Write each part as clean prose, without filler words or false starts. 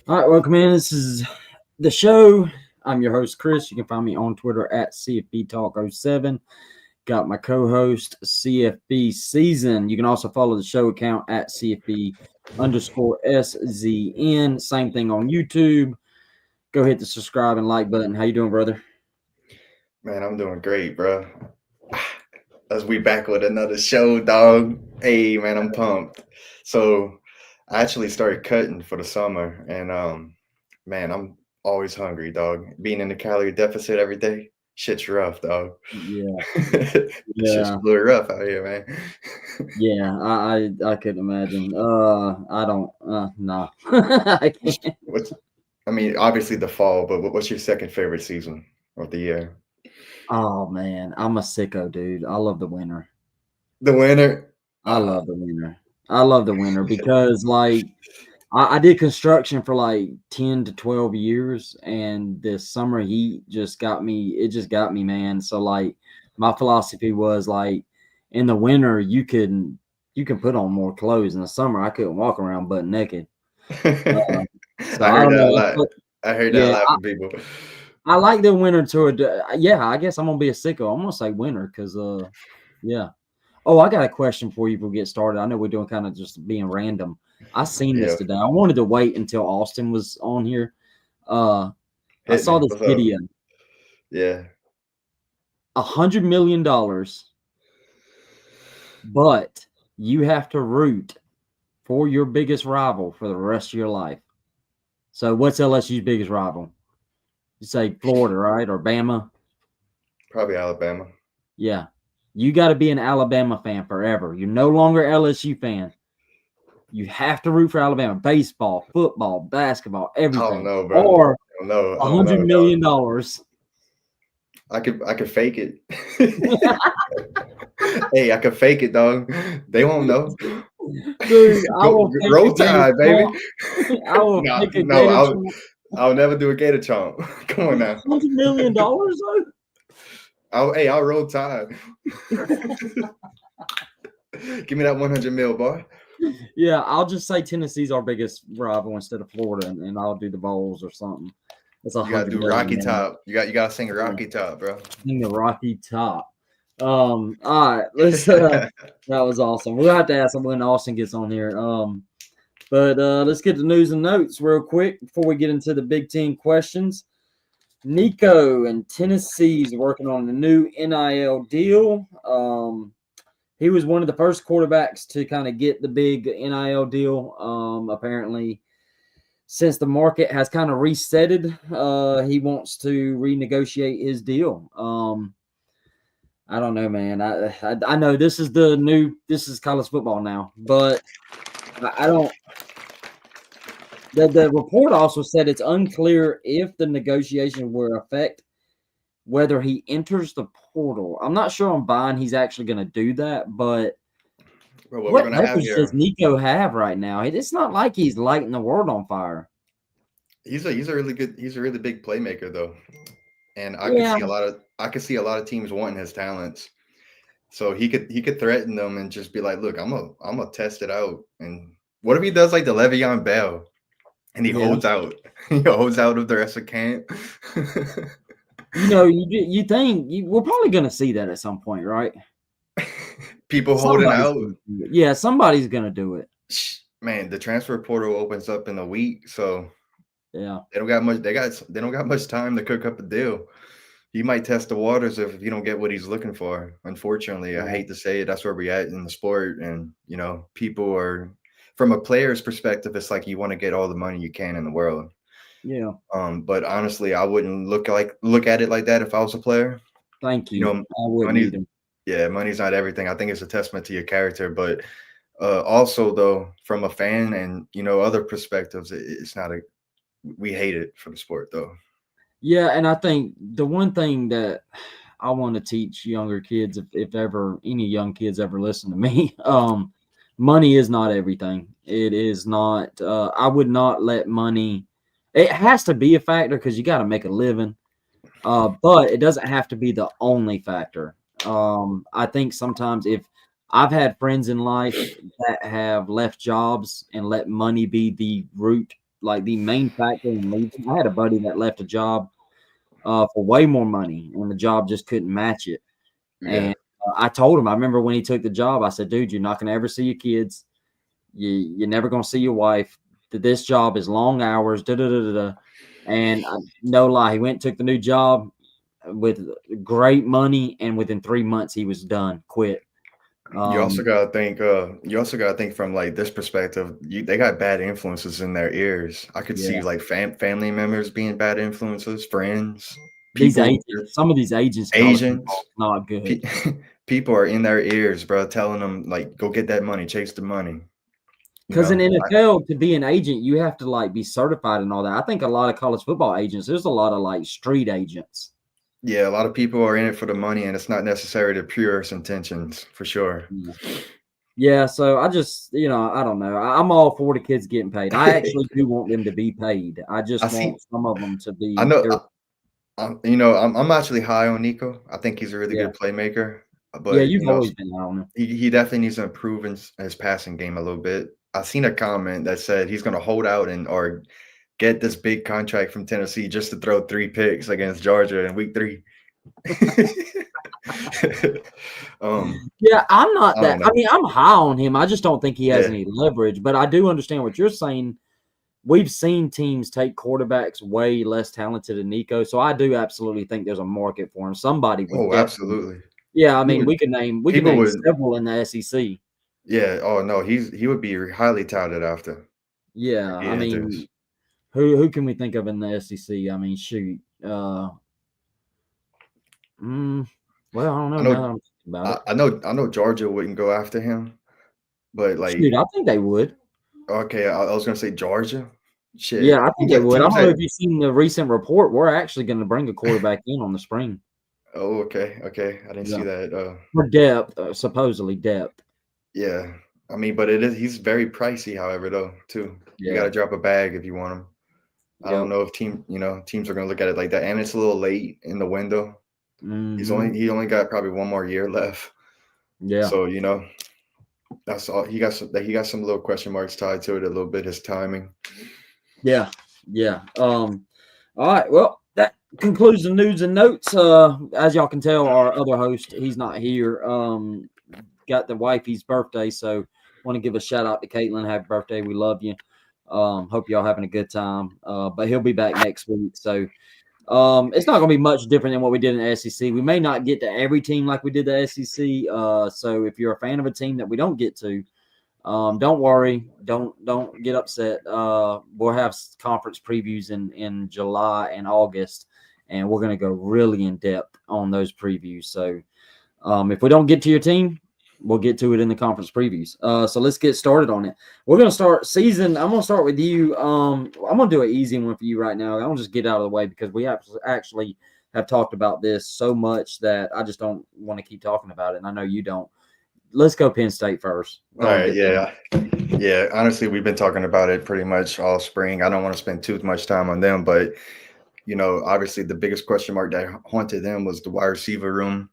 All right, welcome in. This is the show. I'm your host, Chris. You can find me on Twitter at CFB Talk 07. Got my co-host, CFB Season. You can also follow the show account at CFB underscore SZN. Same thing on YouTube. Go hit the subscribe and like button. How you doing, brother? Man, I'm doing great, bro. As we back with another show, dog. Hey, man, I'm pumped. So, I actually started cutting for the summer, and man, I'm always hungry, dog. Being in the calorie deficit every day, shit's rough, dog. Yeah, Shit's yeah, really rough out here, man. yeah. I couldn't imagine. I don't. No, I can't. What's, I mean, obviously the fall, but what's your second favorite season of the year? Oh man, I'm a sicko, dude. I love the winter. The winter. I love the winter. I love the winter because like I did construction for like 10 to 12 years and this summer heat just got me it just got me, man. So like my philosophy was like in the winter you can put on more clothes. In the summer I couldn't walk around butt naked. Uh, so I I heard don't that a know. lot. I heard that a Yeah, lot from people. I like the winter to yeah, I guess I'm gonna be a sicko. I'm gonna say winter because yeah. Oh, I got a question for you before we get started. I know we're doing kind of just being random. I seen this Yeah, today. I wanted to wait until Austin was on here. Uh, I hit saw me. this What's up? video. Yeah. $100 million, but you have to root for your biggest rival for the rest of your life. So, what's LSU's biggest rival? You say Florida, right, or Bama? Probably Alabama. Yeah, you got to be an Alabama fan forever. You're no longer LSU fan. You have to root for Alabama. Baseball, football, basketball, I don't everything. know, bro. Or I don't know. I a don't hundred know, dog. million dollars. I could fake it. Hey, I could fake it, dog. They won't know. Dude, I Go will fake a roll gator tide, baby. chomp. I will No, fake a no, gator I'll chomp. I'll never do a gator chomp. Come on now. $100 million though. I'll roll tide. Give me that 100 mil, boy. Yeah, I'll just say Tennessee's our biggest rival instead of Florida, and I'll do the Bowls or something. It's a You gotta hundred do million, Rocky man. Top. You gotta sing Yeah, Rocky Top, bro. sing the Rocky Top. All right, let's. That was awesome. We'll have to ask him when Austin gets on here. But let's get the news and notes real quick before we get into the Big Ten questions. Nico and Tennessee's working on a new NIL deal. He was one of the first quarterbacks to kind of get the big NIL deal. Apparently, since the market has kind of resetted, he wants to renegotiate his deal. I don't know, man. I know this is this is college football now, but I don't. The report also said it's unclear if the negotiation will affect whether he enters the portal. I'm not sure I'm buying he's actually going to do that, but Bro, what we're what gonna have leverage does here. Nico have right now? It's not like he's lighting the world on fire. He's a really big playmaker though. And Yeah, I could see a lot of teams wanting his talents. So he could threaten them and just be like, "Look, I'm gonna test it out." And what if he does like the Le'Veon Bell and he yeah. holds out, he holds out of the rest of camp? You think we're probably going to see that at some point, right? People holding Somebody's out. going to do it. Yeah, somebody's going to do it. Man, the transfer portal opens up in a week, so Yeah, they don't got much. They don't got much time to cook up a deal. He might test the waters if you don't get what he's looking for. Unfortunately, I yeah, hate to say it, that's where we at in the sport. And people are from a player's perspective, it's like you want to get all the money you can in the world. yeah. But honestly, I wouldn't look at it like that if I was a player. Thank You you. know, I wouldn't money's either. yeah, money's not everything. I think it's a testament to your character, but also though, from a fan and other perspectives, it's not a we hate it for the sport though. Yeah, and I think the one thing that I want to teach younger kids, if ever any young kids ever listen to me, money is not everything. It is not. I would not let money. It has to be a factor because you got to make a living. But it doesn't have to be the only factor. I think sometimes if I've had friends in life that have left jobs and let money be the root, like the main factor in leaving. I had a buddy that left a job for way more money, and the job just couldn't match it. Yeah. And I told him, I remember when he took the job, I said, dude, you're not going to ever see your kids. You're never going to see your wife. This job is long hours. Da, da, da, da, da. And no lie, he went and took the new job with great money, and within 3 months he was done, quit. You also gotta think. You also gotta think from like this perspective. They got bad influences in their ears. I could see Yeah. like family members being bad influences, friends, These people, agents, some of these agents, agents. not good. People are in their ears, bro, telling them like, "Go get that money, chase the money." Because in NFL, to be an agent, you have to like be certified and all that. I think a lot of college football agents, there's a lot of like street agents. Yeah, a lot of people are in it for the money, and it's not necessarily the purest intentions, for sure. Yeah, so I just, I don't know. I'm all for the kids getting paid. I actually do want them to be paid. I just want some of them to be. I know. I'm actually high on Nico. I think he's a really Yeah. good playmaker. But Yeah, you've always been high on him. he definitely needs to improve his passing game a little bit. I seen a comment that said he's going to hold out or get this big contract from Tennessee just to throw 3 picks against Georgia in week 3. Yeah, I'm not that. I mean, I'm high on him. I just don't think he has any leverage. But I do understand what you're saying. We've seen teams take quarterbacks way less talented than Nico, so I do absolutely think there's a market for him. Somebody would. Oh, absolutely. Yeah, I mean, we could name several in the SEC. Yeah. Oh no, he would be highly touted after. Yeah, I mean, who can we think of in the SEC? I mean, shoot. Well, I don't know. I know Georgia wouldn't go after him, but like, shoot, I think they would. Okay, I was gonna say Georgia. Shit. Yeah, I think they would. I don't know if you've seen the recent report. We're actually going to bring a quarterback in on the spring. Oh, okay. I didn't see that. For depth, supposedly depth. Yeah, I mean, but he's very pricey, however, though, too. You got to drop a bag if you want him. I don't know if teams are going to look at it like that, and it's a little late in the window. Mm-hmm. He only got probably 1 more year left. Yeah. So that's all. He got some little question marks tied to it a little bit. His timing. Yeah. All right. Well, that concludes the news and notes. As y'all can tell, our other host, he's not here. Got the wifey's birthday, so want to give a shout out to Caitlin. Happy birthday. We love you. Hope y'all having a good time. But he'll be back next week. So it's not going to be much different than what we did in the SEC. We may not get to every team like we did the SEC. So if you're a fan of a team that we don't get to, don't worry. Don't get upset. We'll have conference previews in July and August, and we're going to go really in depth on those previews. So if we don't get to your team, we'll get to it in the conference previews. So let's get started on it. We're going to start season. I'm going to start with you. I'm going to do an easy one for you right now. I'll just get out of the way because we actually have talked about this so much that I just don't want to keep talking about it. And I know you don't. Let's go Penn State first. All right. Yeah. Honestly, we've been talking about it pretty much all spring. I don't want to spend too much time on them, but obviously the biggest question mark that haunted them was the wide receiver room.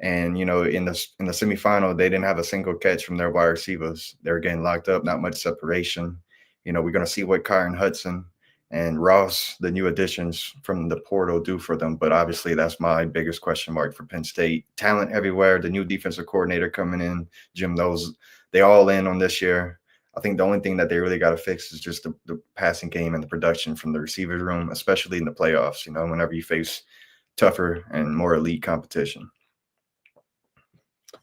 And in the semifinal, they didn't have a single catch from their wide receivers. They were getting locked up, not much separation. We're going to see what Kyron Hudson and Ross, the new additions from the portal, do for them. But obviously, that's my biggest question mark for Penn State. Talent everywhere. The new defensive coordinator coming in, Jim Knowles, they all in on this year. I think the only thing that they really got to fix is just the passing game and the production from the receivers room, especially in the playoffs. Whenever you face tougher and more elite competition.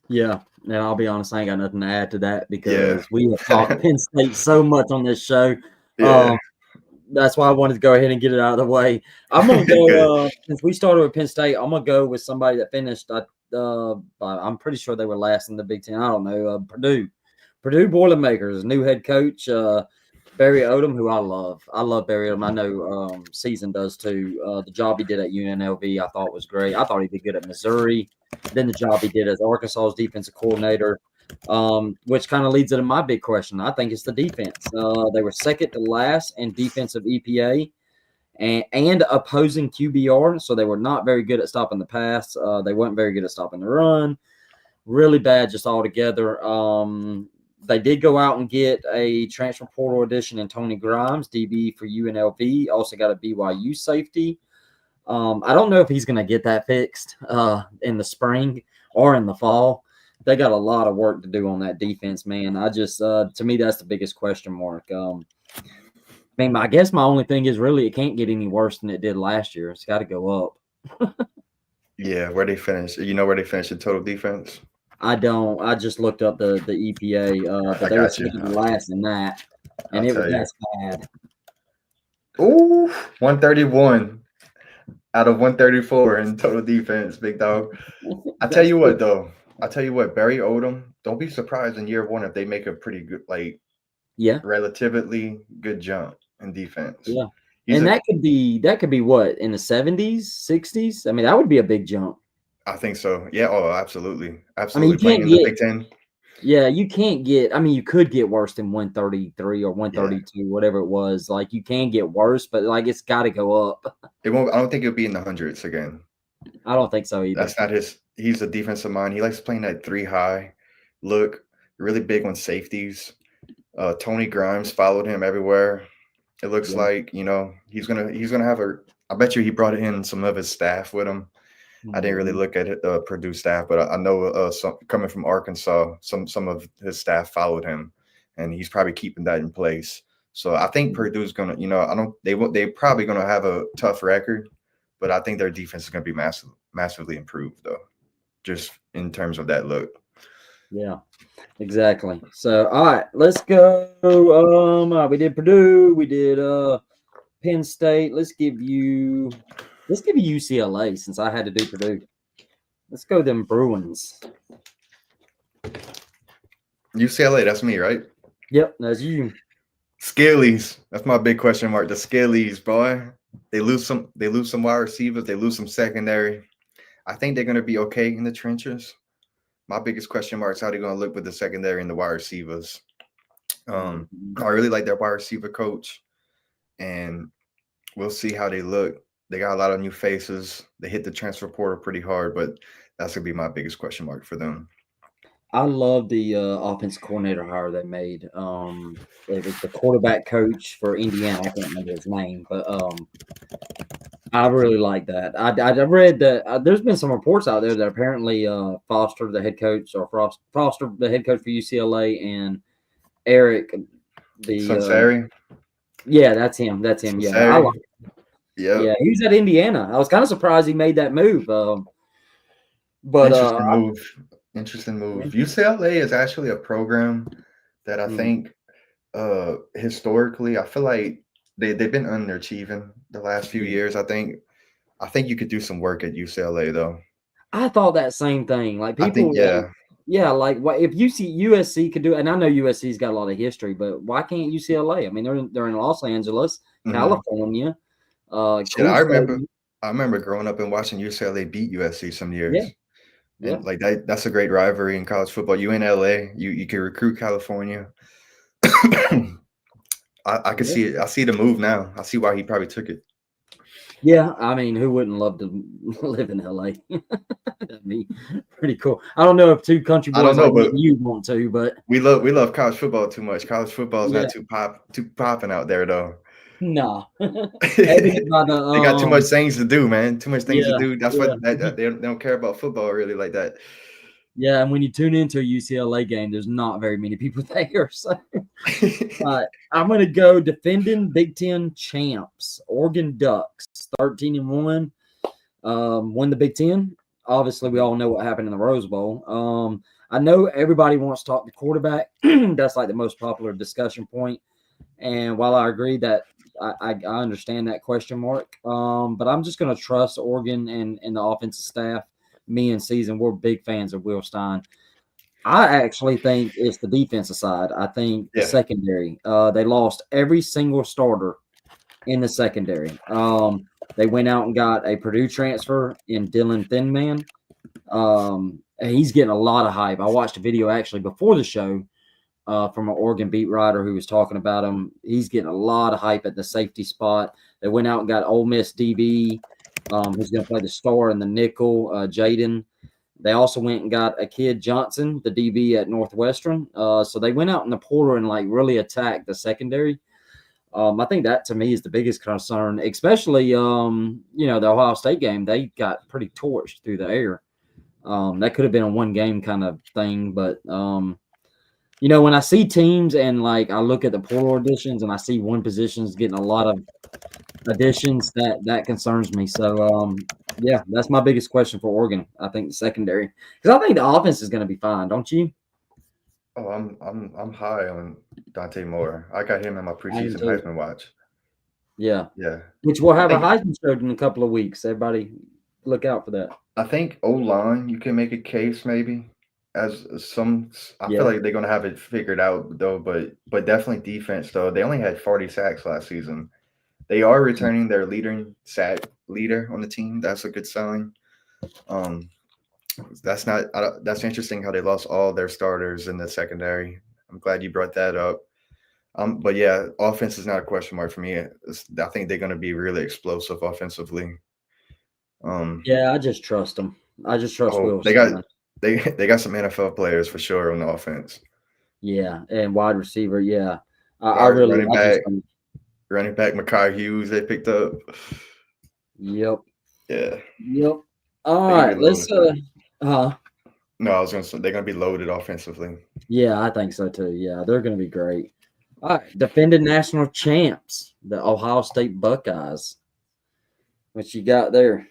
Yeah, and I'll be honest, I ain't got nothing to add to that because we have talked Penn State so much on this show. Yeah. That's why I wanted to go ahead and get it out of the way. I'm going to go, since we started with Penn State, I'm going to go with somebody that finished, I'm pretty sure they were last in the Big Ten. I don't know, Purdue Boilermakers, new head coach, Barry Odom, who I love. I love Barry Odom. I know Season does too. The job he did at UNLV I thought was great. I thought he did good at Missouri. Then the job he did as Arkansas's defensive coordinator, which kind of leads into my big question. I think it's the defense. They were second to last in defensive EPA and opposing QBR, so they were not very good at stopping the pass. They weren't very good at stopping the run. Really bad just altogether. They did go out and get a transfer portal addition in Tony Grimes, DB for UNLV. Also got a BYU safety. I don't know if he's going to get that fixed in the spring or in the fall. They got a lot of work to do on that defense, man. I just, to me, that's the biggest question mark. I guess my only thing is really it can't get any worse than it did last year. It's got to go up. Yeah, where they finished? You know where they finished in total defense? I don't. I just looked up the EPA, but I they were got you. taking last in that, and I'll it was tell you. that's bad. Ooh, 131 out of 134 in total defense, big dog. I tell you what, though. I tell you what, Barry Odom. Don't be surprised in year one if they make a pretty good, Yeah, relatively good jump in defense. yeah, and that could be what in the 70s, 60s. I mean, that would be a big jump. I think so. Yeah. Oh, absolutely, I mean, absolutely. Playing in the Big Ten. Yeah, you can't get. I mean, you could get worse than 133 or 132, whatever it was. Like you can get worse, but like it's got to go up. It won't. I don't think it'll be in the hundreds again. I don't think so either. That's not his. He's a defensive mind. He likes playing that 3 high look. Really big on safeties. Tony Grimes followed him everywhere. It looks like he's gonna have a. I bet you he brought in some of his staff with him. I didn't really look at it, Purdue staff, but I know some coming from Arkansas, some of his staff followed him, and he's probably keeping that in place. So I think Purdue's gonna, they probably gonna have a tough record, but I think their defense is gonna be massively improved though, just in terms of that look. Yeah, exactly. So all right, let's go. We did Purdue, we did Penn State. Let's give you UCLA since I had to do Purdue. Let's go them Bruins. UCLA, that's me, right? Yep, that's you. Skillies, that's my big question mark. The Skillies, boy, they lose some wide receivers, they lose some secondary. I think they're gonna be okay in the trenches. My biggest question mark is how they're gonna look with the secondary and the wide receivers. I really like their wide receiver coach, and we'll see how they look. They got a lot of new faces. They hit the transfer portal pretty hard, but that's gonna be my biggest question mark for them. I love the offense coordinator hire they made. It was the quarterback coach for Indiana. I can't remember his name, but I really like that. I read that there's been some reports out there that apparently Foster, the head coach, or Foster, the head coach for UCLA, and Eric, the Sunseri. Yeah, that's him. That's him. Sunseri. Yeah, I like it. Yep. Yeah, he was at Indiana. I was kind of surprised he made that move. But interesting move. UCLA is actually a program that I think historically, I feel like they've been underachieving the last few years. I think you could do some work at UCLA though. I thought that same thing. Like people, like if USC could do it, and I know USC's got a lot of history, but why can't UCLA? I mean, they're in Los Angeles, California. Shit, I remember growing up and watching UCLA beat USC some years. Yeah. And like that's a great rivalry in college football. You in LA, you can recruit California. I can see it. I see the move now. I see why he probably took it. Yeah, I mean, who wouldn't love to live in LA? That'd be pretty cool. I don't know if two country boys but you want to, but we love college football too much. College football is not too popping out there though. No, they got too much things to do, man. Too much things to do. That's why they don't care about football really like that. Yeah, and when you tune into a UCLA game, there's not very many people there. So I'm going to go defending Big Ten champs, Oregon Ducks, 13-1, won the Big Ten. Obviously, we all know what happened in the Rose Bowl. I know everybody wants to talk to quarterback. That's like the most popular discussion point. And while I agree that I understand that question mark, but I'm just going to trust Oregon and the offensive staff. Me and Season, we're big fans of Will Stein. I actually think it's the defensive side. I think the secondary. They lost every single starter in the secondary. They went out and got a Purdue transfer in Dylan Thinman. He's getting a lot of hype. I watched a video actually before the show from an Oregon beat writer who was talking about him. He's getting a lot of hype at the safety spot. They went out and got Ole Miss DB, who's going to play the star in the nickel, Jaden. They also went and got a kid Johnson, the DB at Northwestern. So they went out in the portal and like really attacked the secondary. I think that to me is the biggest concern, especially the Ohio State game. They got pretty torched through the air. That could have been a one game kind of thing, but when I see teams and like I look at the portal additions and I see one position's getting a lot of additions, that concerns me. So yeah, that's my biggest question for Oregon. I think the secondary, because I think the offense is going to be fine, don't you? Oh, I'm high on Dante Moore. I got him in my I am preseason too. Heisman watch. Yeah, Yeah, which will I have a think Heisman show in a couple of weeks. Everybody, look out for that. I think O-line you can make a case maybe as some. I feel Yeah, like they're gonna have it figured out though, but definitely defense though. They only had 40 sacks last season. They are returning their sack leader on the team. That's a good sign. Um, that's interesting how they lost all their starters in the secondary. I'm glad you brought that up. But yeah, offense is not a question mark for me. I think they're going to be really explosive offensively. yeah. I just trust them. I just trust Oh, Will Sutton. they got some NFL players for sure on the offense. Yeah, and wide receiver. Yeah, Wide I just. running back Mekhi Hughes they picked up. Yep. Yeah, Yep. All they're gonna be right. Let's. loaded. No, I was gonna say they're gonna be loaded offensively. Yeah, I think so too. Yeah, they're going to be great. All right. Defending national champs, the Ohio State Buckeyes. What you got there?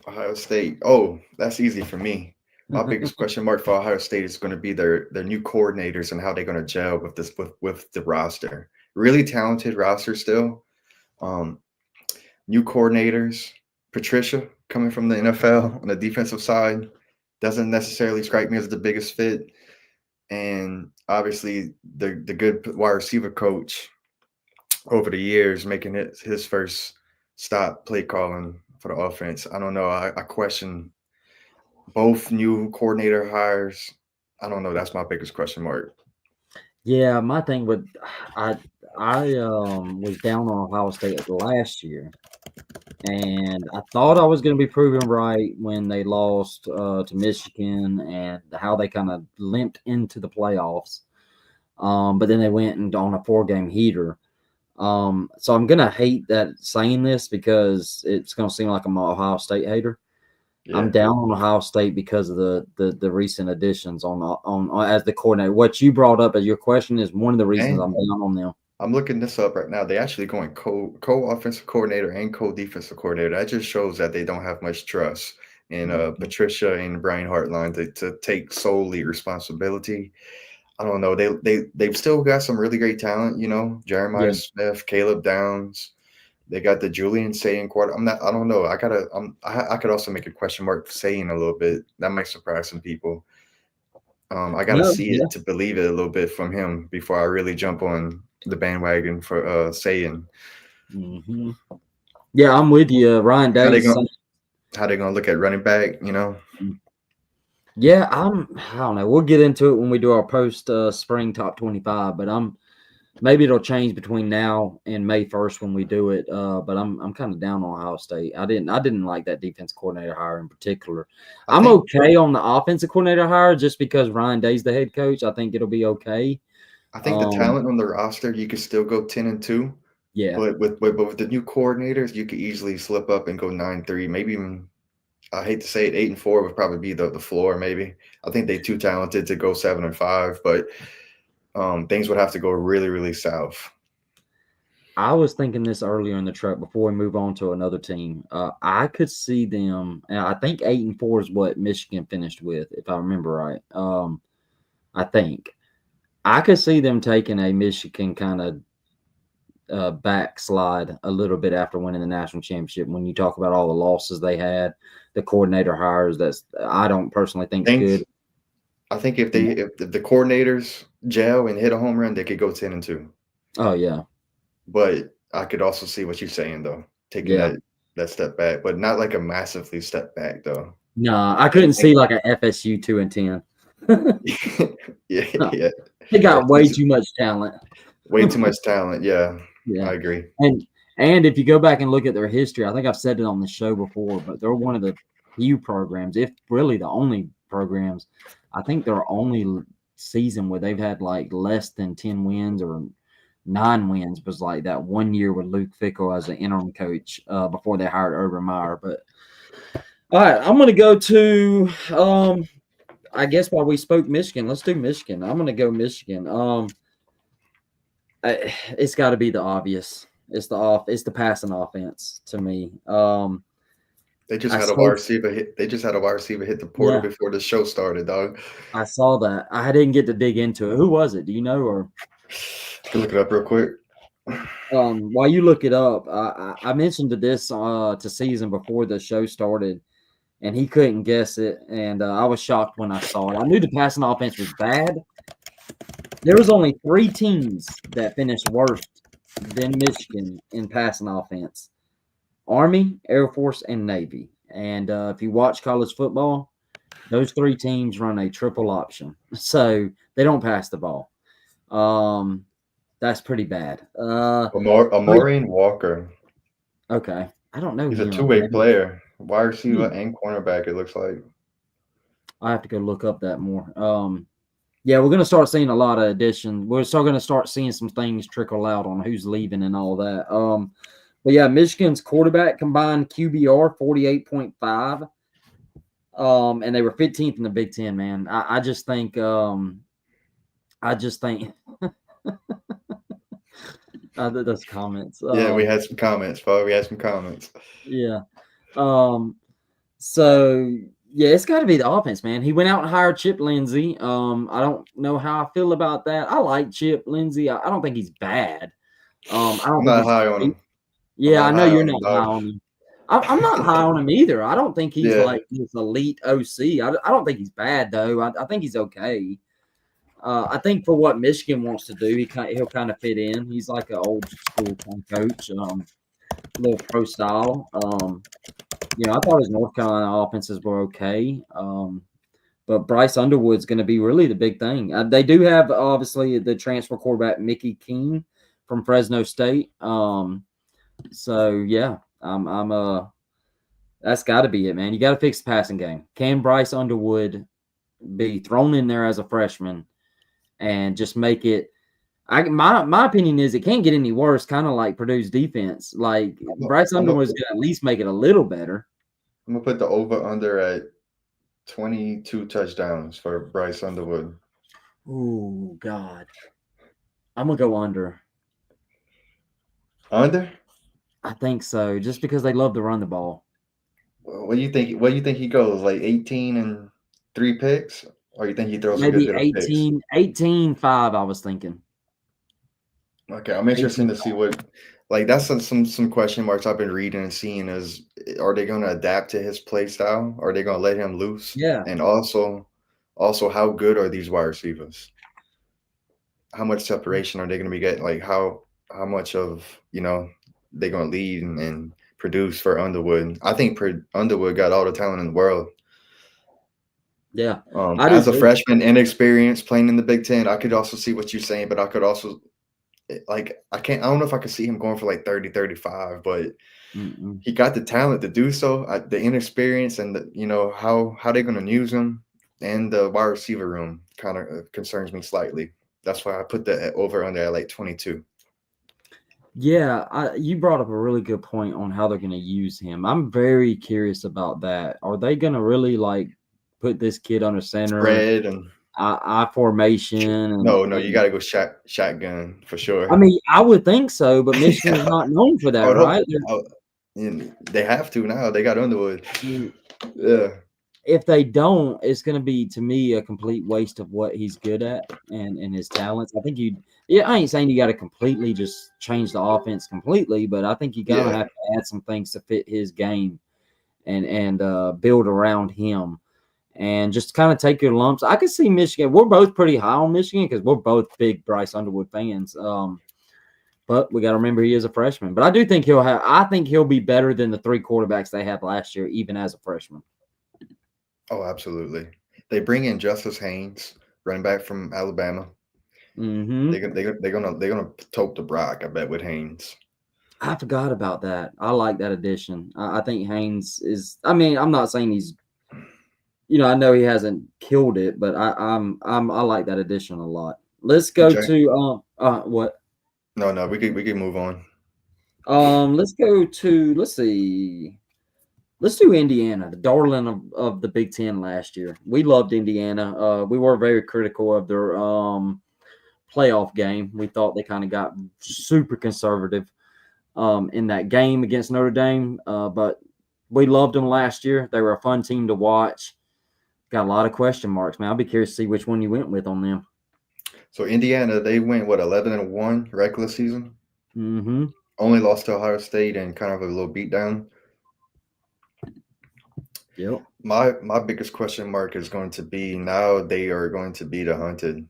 Ohio State. Oh, that's easy for me. My biggest question mark for Ohio State is going to be their new coordinators and how they're going to gel with this with the roster. Really talented roster still. Um, New coordinators. Patricia coming from the NFL on the defensive side doesn't necessarily strike me as the biggest fit. And obviously the good wide receiver coach over the years making it his first stop play calling for the offense. I don't know. I question both new coordinator hires. I don't know. That's my biggest question mark. Yeah, my thing with I was down on Ohio State last year, and I thought I was going to be proven right when they lost to Michigan and how they kind of limped into the playoffs. But then they went and on a 4-game heater. So I'm gonna hate that saying this because it's gonna seem like I'm an Ohio State hater. I'm Yeah. down on Ohio State because of the recent additions on as the coordinator. What you brought up as your question is one of the reasons I'm And down on them. I'm looking this up right now. They actually going co offensive coordinator and co defensive coordinator. That just shows that they don't have much trust in Patricia and Brian Hartline to take solely responsibility. I don't know. They've still got some really great talent. Jeremiah Yeah, Smith, Caleb Downs. They got the Julian Saying quarter. I don't know. I could also make a question mark saying a little bit. That might surprise some people. I got to no, see yeah, it to believe it a little bit from him before I really jump on the bandwagon for Saying. hmm yeah. I'm with you, Ryan How they Day's going son. how they gonna look at running back? Yeah, I don't know. We'll get into it when we do our post spring top 25, but maybe it'll change between now and May 1st when we do it. But I'm kind of down on Ohio State. I didn't like that defense coordinator hire in particular. I I'm think okay on the offensive coordinator hire just because Ryan Day's the head coach. I think it'll be okay. I think the Um, talent on the roster you could still go 10-2, yeah, but with the new coordinators you could easily slip up and go 9-3, maybe even. I hate to say it, 8-4 would probably be the floor. Maybe I think they're too talented to go 7-5, but things would have to go really, really south. I was thinking this earlier in the truck before we move on to another team. I could see them, and I think 8-4 is what Michigan finished with, if I remember right. I think. I could see them taking a Michigan kind of backslide a little bit after winning the national championship. When you talk about all the losses they had, the coordinator hires, I don't personally think is Thanks. good. I think if the coordinators gel and hit a home run, they could go 10-2. Oh yeah, But I could also see what you're saying though, taking yeah. that step back, but not like a massively step back though. No, I I couldn't see think, like a FSU 2-10. yeah, No, yeah, they got way FSU, too much talent. way too much talent. Yeah, Yeah, I agree. and if you go back and look at their history, I think I've said it on the show before, but they're one of the few programs, if really the only programs. I think their only season where they've had like less than 10 wins or 9 wins was like that one year with Luke Fickle as an interim coach before they hired Urban Meyer. But all right, I'm going to go to I guess while we spoke Michigan, let's do Michigan. I'm going to go Michigan. It's got to be the obvious. It's the passing offense to me. They just I had a saw, wide receiver hit. They just had a wide receiver hit the portal yeah, before the show started, dog. I saw that. I didn't get to dig into it. Who was it? Do you know? Or You can look it up real quick. while you look it up, I mentioned this to Season before the show started, and he couldn't guess it, and I was shocked when I saw it. I knew the passing offense was bad. There was only 3 teams that finished worse than Michigan in passing offense: Army, Air Force, and Navy. And if you watch college football, those 3 teams run a triple option, so they don't pass the ball. That's pretty bad. Amorian Walker. Okay, I don't know He's a him. two-way player, wide receiver Hmm. and cornerback. It looks like. I have to go look up that more. Yeah, we're gonna start seeing a lot of additions. We're still gonna start seeing some things trickle out on who's leaving and all that. But yeah, Michigan's quarterback combined QBR 48.5. And they were 15th in the Big Ten, man. I just think those comments. Yeah, we had some comments, Paul. We had some comments. Yeah. So yeah, it's got to be the offense, man. He went out and hired Chip Lindsey. I don't know how I feel about that. I like Chip Lindsey. I don't think he's bad. I don't I'm think not he's high on great. him. Yeah, I I'm know not high you're on him, not high dog. on him. I'm not high on him either. I don't think he's Yeah. like this elite OC. I don't think he's bad though. I think he's okay. I think for what Michigan wants to do, he'll kind of fit in. He's like an old school kind of coach, a little pro style. I thought his North Carolina offenses were okay. But Bryce Underwood's going to be really the big thing. They do have obviously the transfer quarterback Mickey King from Fresno State. So yeah, that's got to be it, man. You got to fix the passing game. Can Bryce Underwood be thrown in there as a freshman and just make it? My opinion is it can't get any worse. Kind of like Purdue's defense. Like Bryce Underwood's going to at least make it a little better. I'm gonna put the over under at 22 touchdowns for Bryce Underwood. Oh God, I'm gonna go under. Under? I think so, just because they love to run the ball. What do you think? What do you think he goes like 18 and 3 picks, or you think he throws a good Maybe bit of picks? 18-5, I was thinking. Okay, I'm interested 18. to see what. Like that's some question marks I've been reading and seeing is are they going to adapt to his play style? Are they going to let him loose? Yeah. And also how good are these wide receivers? How much separation are they going to be getting? Like how much of they're going to lead and produce for Underwood? I think Underwood got all the talent in the world. Yeah. As a freshman, inexperienced playing in the Big Ten, I could also see what you're saying, but I could also I don't know if I could see him going for like 30, 35, but he got the talent to do so. The inexperience and how they're going to use him and the wide receiver room kind of concerns me slightly. That's why I put the over under at like 22. Yeah, you brought up a really good point on how they're going to use him. I'm very curious about that. Are they going to really like put this kid under center, spread and I formation? No, you got to go shotgun for sure. I mean, I would think so, but Michigan's not known for that, right? They have to now. They got Underwood. Yeah. If they don't, it's going to be, to me, a complete waste of what he's good at and his talents. I think I ain't saying you got to completely just change the offense completely, but I think you got to have to add some things to fit his game and build around him and just kind of take your lumps. I can see Michigan. We're both pretty high on Michigan because we're both big Bryce Underwood fans. But we got to remember he is a freshman. But I do think I think he'll be better than the 3 quarterbacks they had last year, even as a freshman. Oh, absolutely. They bring in Justice Haynes, running back from Alabama. Mm-hmm. They're gonna tote the Brock, I bet, with Haynes. I forgot about that. I like that addition. I think Haynes is. I mean, I'm not saying he's. I know he hasn't killed it, but I like that addition a lot. Let's go Okay. to what? No, we can move on. Let's go to let's see. Let's do Indiana, the darling of the Big Ten last year. We loved Indiana. We were very critical of their playoff game. We thought they kind of got super conservative in that game against Notre Dame, but we loved them last year. They were a fun team to watch. Got a lot of question marks, man. I'll be curious to see which one you went with on them. So Indiana, they went what 11-1 regular season. Mm-hmm. Only lost to Ohio State and kind of a little beatdown. Yep. My biggest question mark is going to be now they are going to be the hunted.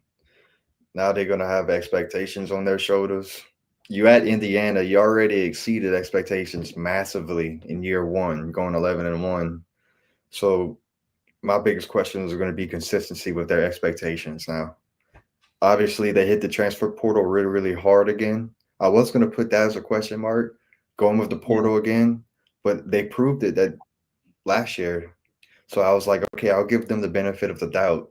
Now they're going to have expectations on their shoulders. You at Indiana, you already exceeded expectations massively in year one, going 11-1. So my biggest questions are going to be consistency with their expectations now. Obviously, they hit the transfer portal really, really hard again. I was going to put that as a question mark, going with the portal again, but they proved it that last year. So I was like, okay, I'll give them the benefit of the doubt.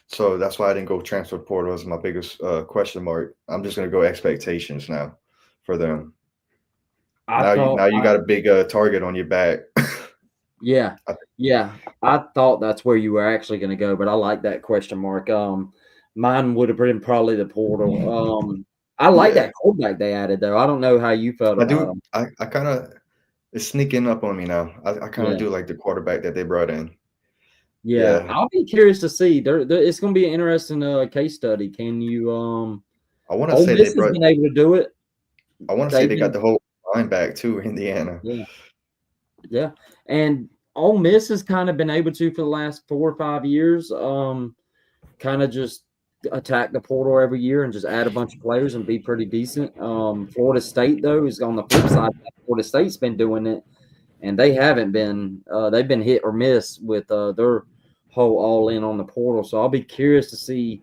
So that's why I didn't go transfer portal as my biggest question mark. I'm just going to go expectations now for them. Now you got a big target on your back. Yeah, I thought that's where you were actually going to go, but I like that question mark. Mine would have been probably the portal. I like that quarterback they added, though. I don't know how you felt about him. I kind of it's sneaking up on me now. I kind of do like the quarterback that they brought in. Yeah, I'll be curious to see. It's going to be an interesting case study. Can you? I want to say Miss has been able to do it. I want to say they got the whole line back too, Indiana. Yeah, and Ole Miss has kind of been able to for the last 4 or 5 years. Kind of just attack the portal every year and just add a bunch of players and be pretty decent. Florida State though is on the flip side. Florida State's been doing it, and they haven't been. They've been hit or miss with their whole all in on the portal. So I'll be curious to see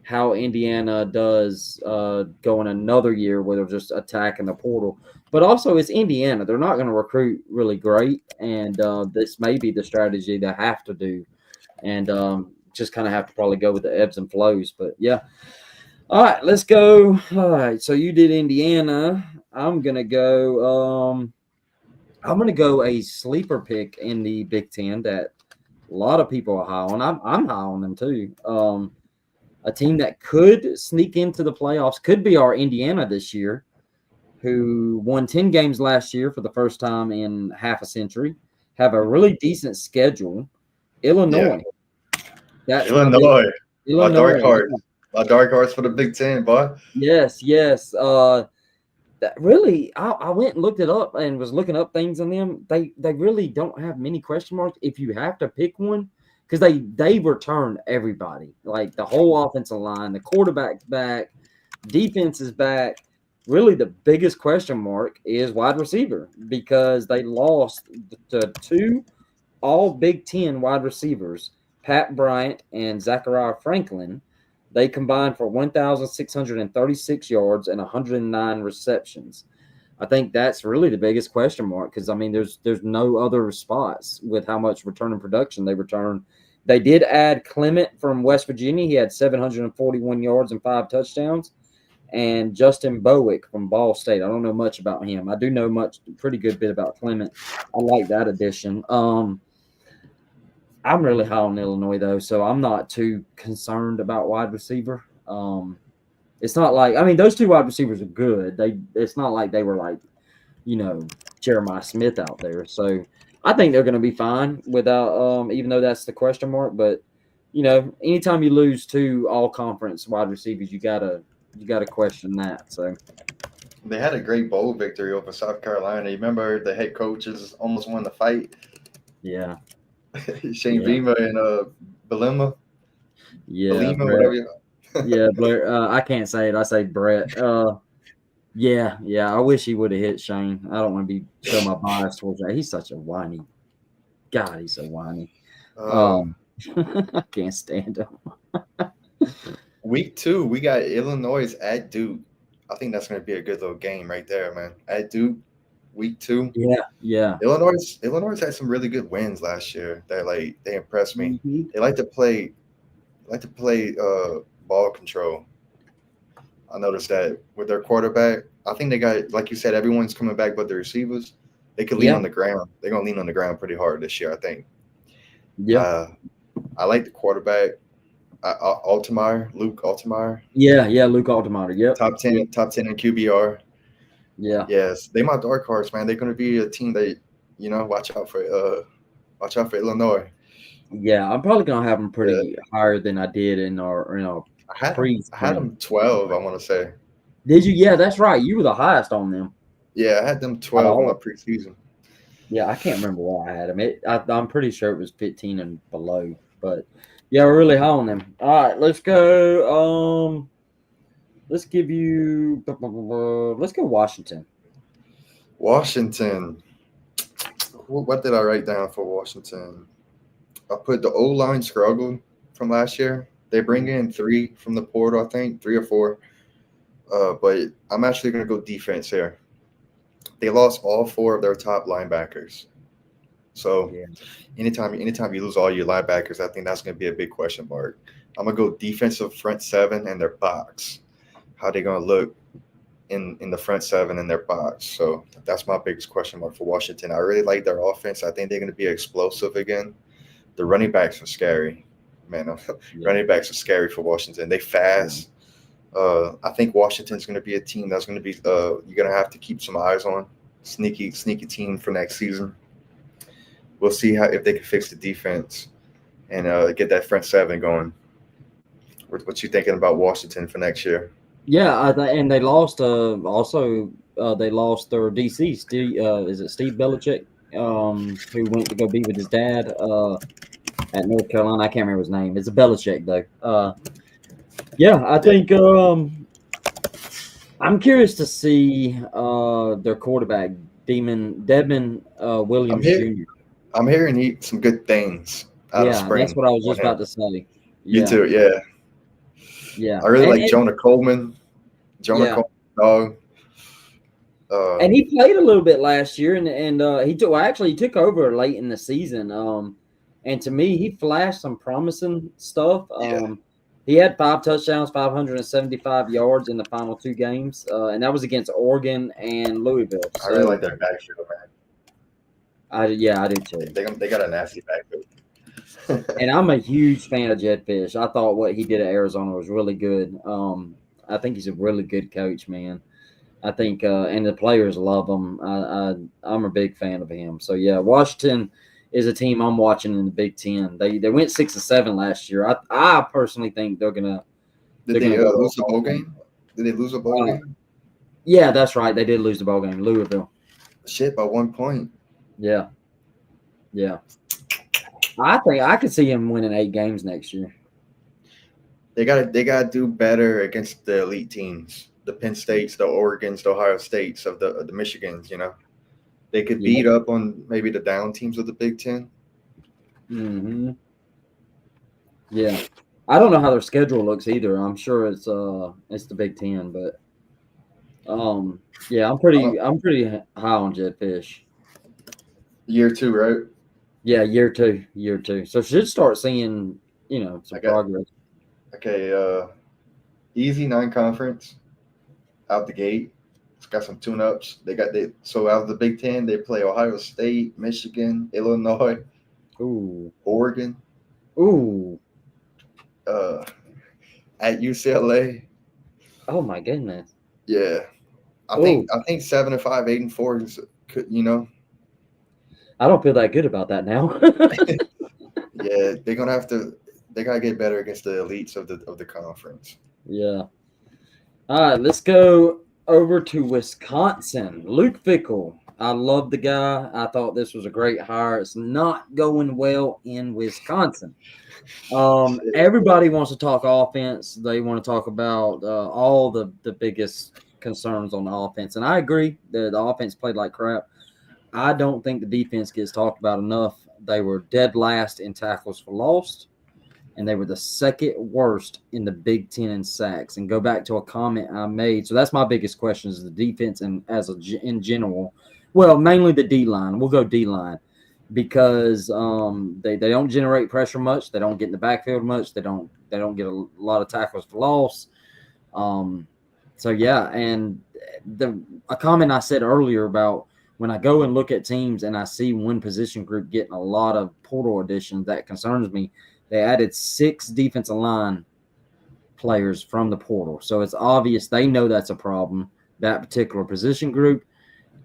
how Indiana does going another year where they're just attacking the portal. But also, it's Indiana. They're not going to recruit really great, and this may be the strategy they have to do. And just kind of have to probably go with the ebbs and flows. But yeah. All right, let's go. All right, so you did Indiana. I'm gonna go. I'm gonna go a sleeper pick in the Big Ten that a lot of people are high on. I'm high on them too. A team that could sneak into the playoffs could be our Indiana this year, who won 10 games last year for the first time in half a century. Have a really decent schedule. Illinois. That's Illinois. My dark horse. Yeah. My dark horse for the Big Ten, boy. Yes. That really, I went and looked it up and was looking up things on them. They really don't have many question marks. If you have to pick one, because they return everybody, like the whole offensive line, the quarterback's back, defense is back. Really, the biggest question mark is wide receiver because they lost to 2 all Big Ten wide receivers, Pat Bryant and Zachariah Franklin. They combined for 1,636 yards and 109 receptions. I think that's really the biggest question mark because, I mean, there's no other spots with how much return and production they return. They did add Clement from West Virginia. He had 741 yards and 5 touchdowns. And Justin Bowick from Ball State. I don't know much about him. I do know pretty good bit about Clement. I like that addition. I'm really high on Illinois, though, so I'm not too concerned about wide receiver. It's not like, I mean, those 2 wide receivers are good. It's not like they were like, Jeremiah Smith out there. So I think they're going to be fine without, even though that's the question mark. But, anytime you lose 2 all-conference wide receivers, you gotta question that. So they had a great bowl victory over South Carolina. You remember the head coaches almost won the fight? Yeah. Shane Beamer and Belima. Yeah, Belima, whatever. Yeah, Blair. I can't say it. I say Brett. Yeah. I wish he would have hit Shane. I don't want to show my bias towards that. He's such a whiny. God, he's so whiny. I can't stand him. Week 2, we got Illinois at Duke. I think that's going to be a good little game right there, man. At Duke, week 2. Yeah, yeah. Illinois had some really good wins last year. They impressed me. Mhm. They like to play ball control. I noticed that with their quarterback. I think they got, like you said, everyone's coming back but the receivers. They could lean Yeah, on the ground. They're gonna lean on the ground pretty hard this year, I think. yeah, Uh, I like the quarterback, Luke Altemeyer, yeah, yeah. Luke Altamont. Yep, top yep, 10, top 10 in QBR. yeah, Yes, they my dark horse, man. They're gonna be a team that watch out for Illinois. yeah. I'm probably gonna have them Yeah, pretty higher than I did in our I had them pre-screen. 12. I want to say. Did you? Yeah, that's right. You were the highest on them Yeah, I had them out of 12 in my all. preseason. Yeah, I can't remember why I had them. I'm pretty sure it was 15 and below, but yeah, we're really high on them. All right, let's go. Let's give you. Let's go Washington. Washington. What did I write down for Washington? I put the O line struggled from last year. They bring in 3 from the portal, I think 3 or 4. But I'm actually gonna go defense here. They lost all 4 of their top linebackers. So Yeah, anytime you lose all your linebackers, I think that's gonna be a big question mark. I'm gonna go defensive front 7 and their box. How they gonna look in the front 7 in their box? So that's my biggest question mark for Washington. I really like their offense. I think they're gonna be explosive again. The running backs are scary, man. yeah, Running backs are scary for Washington. They yeah. fast. I think Washington's going to be a team that's going to be you're going to have to keep some eyes on. Sneaky team for next season. We'll see how if they can fix the defense and get that front 7 going. What you thinking about Washington for next year? Yeah, and they lost. Also, they lost their DC. Steve, is it Steve Belichick? Who went to go be with his dad at North Carolina. I can't remember his name. It's a Belichick though. Yeah, I Yeah, think I'm curious to see their quarterback, Devin I'm Williams here. Jr. I'm hearing some good things out of Yeah, that's spring what I was on just him. about to say. You Yeah, too, yeah. yeah, I really like Jonah Coleman. Jonah yeah. Coleman, dog. And Uh, he played a little bit last year, and he took well, actually he took over late in the season. And to me, he flashed some promising stuff. yeah, He had 5 touchdowns, 575 yards in the final 2 games, and that was against Oregon and Louisville. I really So like their backfield, man. I do too. They got a nasty backfield. And I'm a huge fan of Jed Fish. I thought what he did at Arizona was really good. I think he's a really good coach, man. I think, and the players love him. I'm a big fan of him. So yeah, Washington is a team I'm watching in the Big Ten. They went 6-7 last year. I personally think Did they're they gonna go lose a all bowl the way. game? Did they lose a bowl Uh, game? yeah, that's right. They did lose the bowl game, Louisville. Shit, by 1 point. Yeah, yeah. I think I could see him winning 8 games next year. They gotta do better against the elite teams, the Penn States, the Oregons, the Ohio States, of the Michigans. They could Yeah. beat up on maybe the down teams of the Big Ten. Hmm. Yeah. I don't know how their schedule looks either. I'm sure it's the Big Ten, but yeah, I don't, I'm pretty high on Jed Fish. year 2, right? Yeah, year two. So should start seeing I some got progress. okay. Easy non-conference out the gate. It's got some tune-ups. So out of the Big Ten, they play Ohio State, Michigan, Illinois, Ooh, Oregon, ooh, uh, at UCLA. oh my goodness. Yeah, Oh, I think 7-5, 8-4 is could. I don't feel that good about that now. Yeah, they're gonna have to. They gotta get better against the elites of the conference. Yeah. All right, let's go over to Wisconsin. Luke Fickle. I love the guy. I thought this was a great hire. It's not going well in Wisconsin. Shit. Everybody wants to talk offense. They want to talk about all the biggest concerns on the offense. And I agree that the offense played like crap. I don't think the defense gets talked about enough. They were dead last in tackles for loss. and they were the second worst in the Big Ten in sacks. And go back to a comment I made. So that's my biggest question: is the defense and in general. Well, mainly the D line. We'll go D line because they don't generate pressure much. They don't get in the backfield much. They don't get a lot of tackles for loss. So yeah, and a comment I said earlier about when I go and look at teams and I see one position group getting a lot of portal additions, that concerns me. They added 6 defensive line players from the portal, so it's obvious they know that's a problem, that particular position group,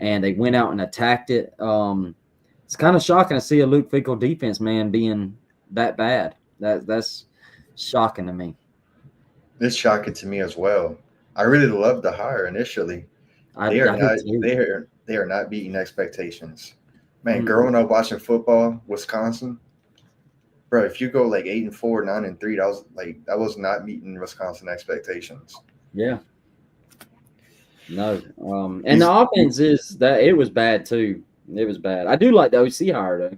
and they went out and attacked it. It's kind of shocking to see a Luke Fickell defense, man, being that bad. That's shocking to me. It's shocking to me as well. I really loved the hire initially. I They are did not too. they are not beating expectations. Man, growing up watching football, Wisconsin, bro, if you go like 8-4, 9-3, that was not meeting Wisconsin expectations. Yeah. No. And the offense is that it was bad too. It was bad. I do like the OC hire though.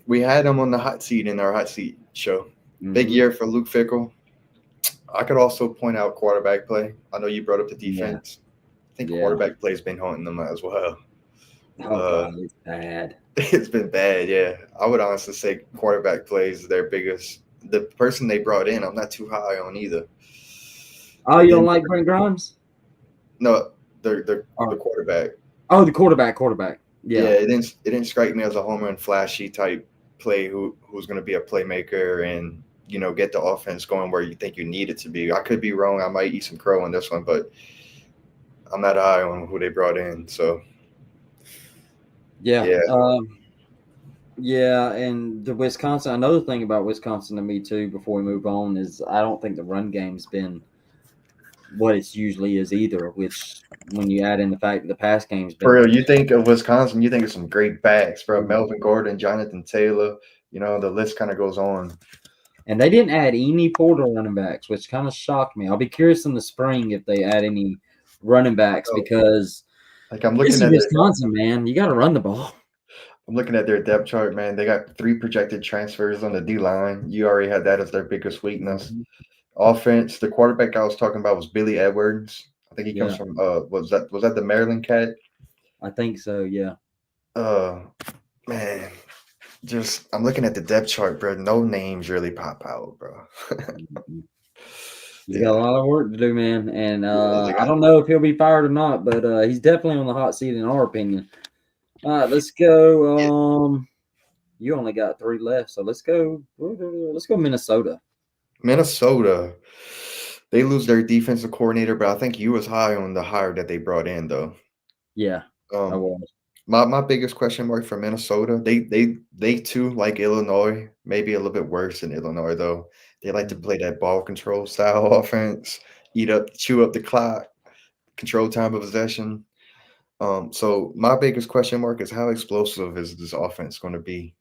We had him on the hot seat in our hot seat show. Big year for Luke Fickell. I could also point out quarterback play. I know you brought up the defense. I think quarterback play has been haunting them as well. Oh God, it's bad. It's been bad, yeah. I would honestly say quarterback play is their biggest. The person they brought in, I'm not too high on either. Oh, you don't like Brent Grimes? No, the quarterback. Oh, the quarterback. Yeah, it didn't strike me as a homer and flashy type play who's going to be a playmaker and get the offense going where you think you need it to be. I could be wrong. I might eat some crow on this one, but I'm not high on who they brought in. So yeah. And the Wisconsin. Another thing about Wisconsin to me too, before we move on, is I don't think the run game's been what it usually is either. Which, when you add in the fact that the pass game's been for real, you think of Wisconsin, you think of some great backs, bro. Melvin Gordon, Jonathan Taylor. The list kind of goes on. And they didn't add any portal running backs, which kind of shocked me. I'll be curious in the spring if they add any running backs because I'm looking at Wisconsin, man. You got to run the ball. I'm looking at their depth chart, man. They got 3 projected transfers on the D line. You already had that as their biggest weakness. Offense, the quarterback I was talking about was Billy Edwards. I think he comes from was that the Maryland cat? I think so, yeah. Man, just I'm looking at the depth chart, bro. No names really pop out, bro. He's got a lot of work to do, man. And I don't know if he'll be fired or not, but he's definitely on the hot seat in our opinion. All right, let's go. You only got 3 left, so let's go. Let's go Minnesota. Minnesota. They lose their defensive coordinator, but I think you was high on the hire that they brought in, though. Yeah, I was. My biggest question mark for Minnesota, they too, like Illinois, maybe a little bit worse than Illinois, though. They like to play that ball control style offense, chew up the clock, control time of possession. So my biggest question mark is how explosive is this offense going to be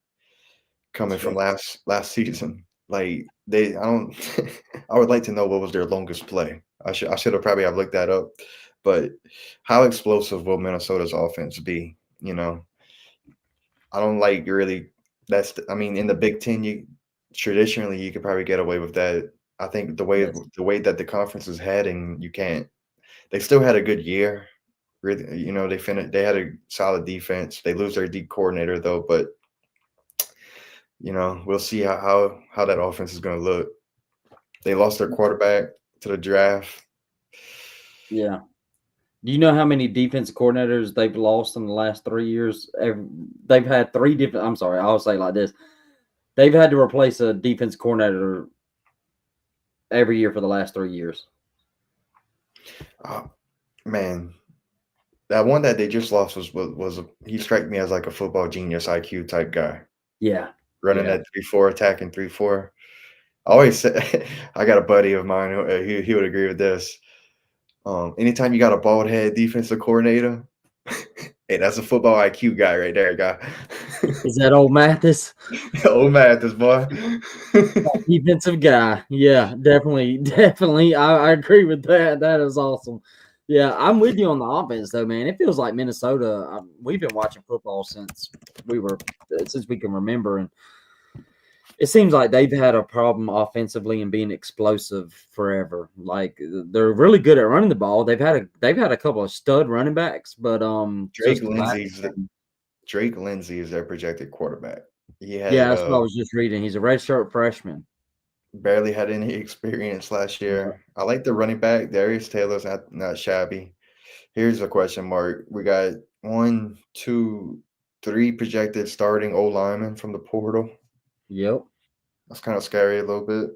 coming from last season? Like I would like to know what was their longest play. I should have probably looked that up, but how explosive will Minnesota's offense be? I don't like really. In the Big Ten, traditionally you could probably get away with that. I think the way that the conference is heading, you can't. They still had a good year. Really, they had a solid defense. They lose their D coordinator though, but we'll see how that offense is going to look. They lost their quarterback to the draft. Yeah. Do you know how many defensive coordinators they've lost in the last 3 years? They've had 3 different. I'm sorry, I'll say it like this: they've had to replace a defense coordinator every year for the last 3 years. Oh, man. That one that they just lost was he struck me as like a football genius IQ type guy. Yeah, running that 3-4, attacking 3-4. I always say, I got a buddy of mine who he would agree with this. Anytime you got a bald head defensive coordinator, hey, that's a football IQ guy right there, guy. Is that old Mathis? Old Mathis, boy. Defensive guy. Yeah, definitely. I agree with that. That is awesome. Yeah, I'm with you on the offense, though, man. It feels like Minnesota. We've been watching football since we can remember, and It seems like they've had a problem offensively and being explosive forever. Like they're really good at running the ball. They've had a couple of stud running backs, but Drake just the last Lindsey's Drake Lindsey is their projected quarterback. He yeah, had that's what I was just reading. He's a redshirt freshman. barely had any experience last Yeah. year. I like the running back. Darius Taylor's not shabby. Here's a question mark. We got 1, 2, 3 projected starting O linemen from the portal. Yep. That's kind of scary a little bit.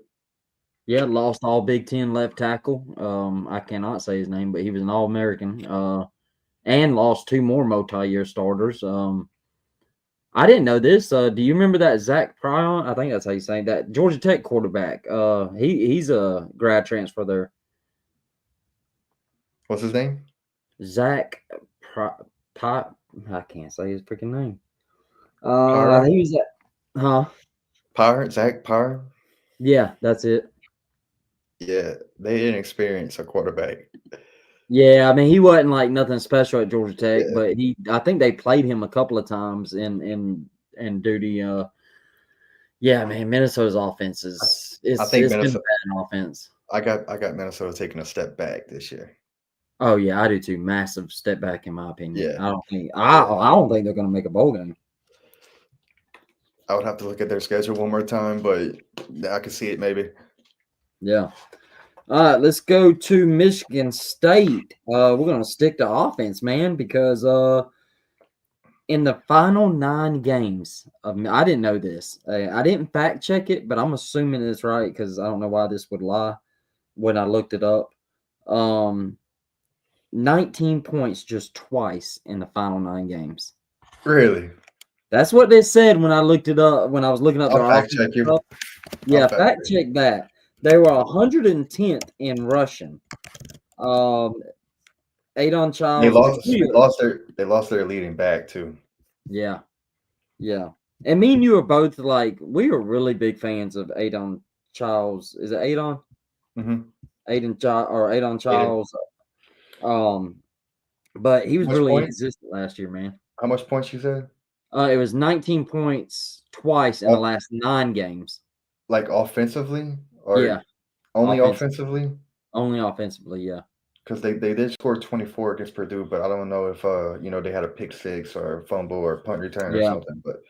Yeah, lost all Big Ten left tackle. I cannot say his name, but he was an All American. And lost two more multi-year starters. I didn't know this. Do you remember that Zach Pryon? I think that's how you say that Georgia Tech quarterback. He's a grad transfer there. What's his name? Zach I can't say his freaking name. Pyro? He was at Zach Pyro? Yeah, that's it. Yeah, they didn't experience a quarterback. Yeah, I mean he wasn't like nothing special at Georgia Tech, Yeah. but I think they played him a couple of times in duty. Yeah, man, Minnesota's offense I think it's been a Minnesota. bad offense. I got Minnesota taking a step back this year. Oh yeah, I do too. Massive step back in my opinion. Yeah. I don't think they're going to make a bowl game. I would have to look at their schedule one more time, but I could see it maybe. Yeah. All right, let's go to Michigan State. We're going to stick to offense, man, because in the final 9 games I didn't know this. I didn't fact check it, but I'm assuming it's right because I don't know why this would lie when I looked it up. 19 points just twice in the final 9 games. Really? That's what they said when I looked it up. When I was looking up their I'll fact check you. stuff. Yeah, fact check that. They were 110th in rushing. Adon Childs. They lost their leading back too. Yeah. And me and you are both like we were really big fans of Adon Childs. Is it Adon? Mm-hmm. Adon Childs. But he was really inconsistent last year, man. How much points you said? It was 19 points twice in the last 9 games. Like offensively, or only offensively? Only offensively, yeah. Because they did score 24 against Purdue, but I don't know if they had a pick six or a fumble or a punt return or something. But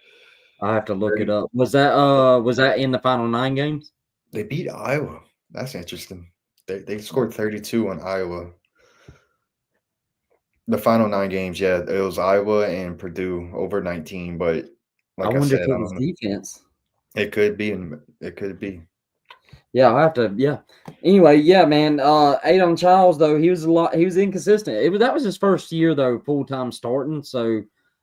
I have to look it up. Was that in the final 9 games? They beat Iowa. That's interesting. They scored 32 on Iowa. The final 9 games, yeah, it was Iowa and Purdue over 19. But like I wonder if it was defense. It could be, and it could be. Yeah, I'll have to. Yeah. Anyway, yeah, man. Adon Childs though, he was inconsistent. That was his first year though, full time starting. So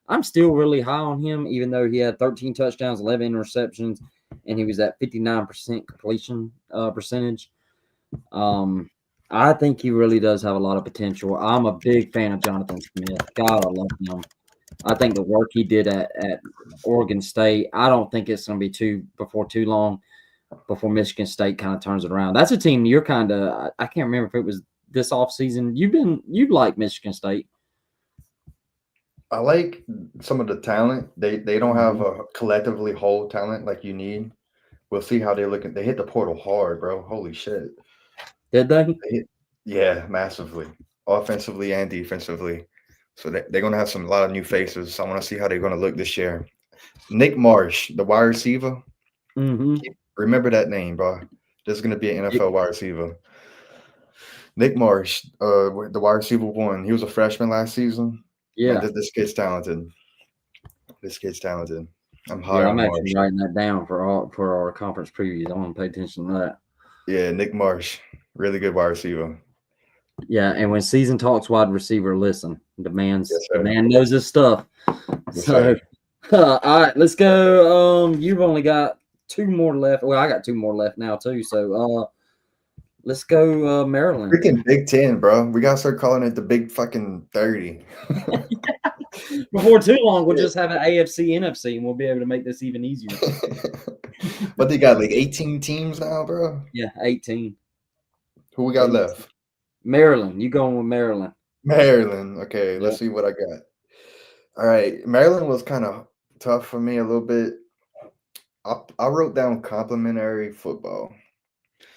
I'm still really high on him, even though he had 13 touchdowns, 11 interceptions, and he was at 59% completion percentage. I think he really does have a lot of potential. I'm a big fan of Jonathan Smith. God, I love him. I think the work he did at Oregon State, I don't think it's going to be too long before Michigan State kind of turns it around. That's a team you're kind of – I can't remember if it was this offseason. You've liked Michigan State. I like some of the talent. They don't have a collectively whole talent like you need. We'll see how they look. They hit the portal hard, bro. Holy shit. Did they? Yeah, massively. Offensively and defensively. So they're going to have a lot of new faces. I want to see how they're going to look this year. Nick Marsh, the wide receiver. Mm-hmm. Remember that name, bro. This is going to be an NFL wide receiver. Nick Marsh, the wide receiver 1. He was a freshman last season. Yeah. Man, this kid's talented. I'm high on Marsh. Actually writing that down for our conference previews. I want to pay attention to that. Yeah, Nick Marsh, really good wide receiver. Yeah, and when season talks wide receiver, listen, the man knows his stuff. Yes, so, all right, let's go. You've only got 2 more left. Well, I got 2 more left now too. So, let's go Maryland. Freaking Big Ten, bro. We gotta start calling it the Big fucking 30. Before too long, we'll just have an AFC, NFC, and we'll be able to make this even easier. But they got like 18 teams now, bro. Yeah, 18. Who we got left? Maryland. You going with Maryland? Maryland. Okay, let's see what I got. All right, Maryland was kind of tough for me a little bit. I wrote down complimentary football.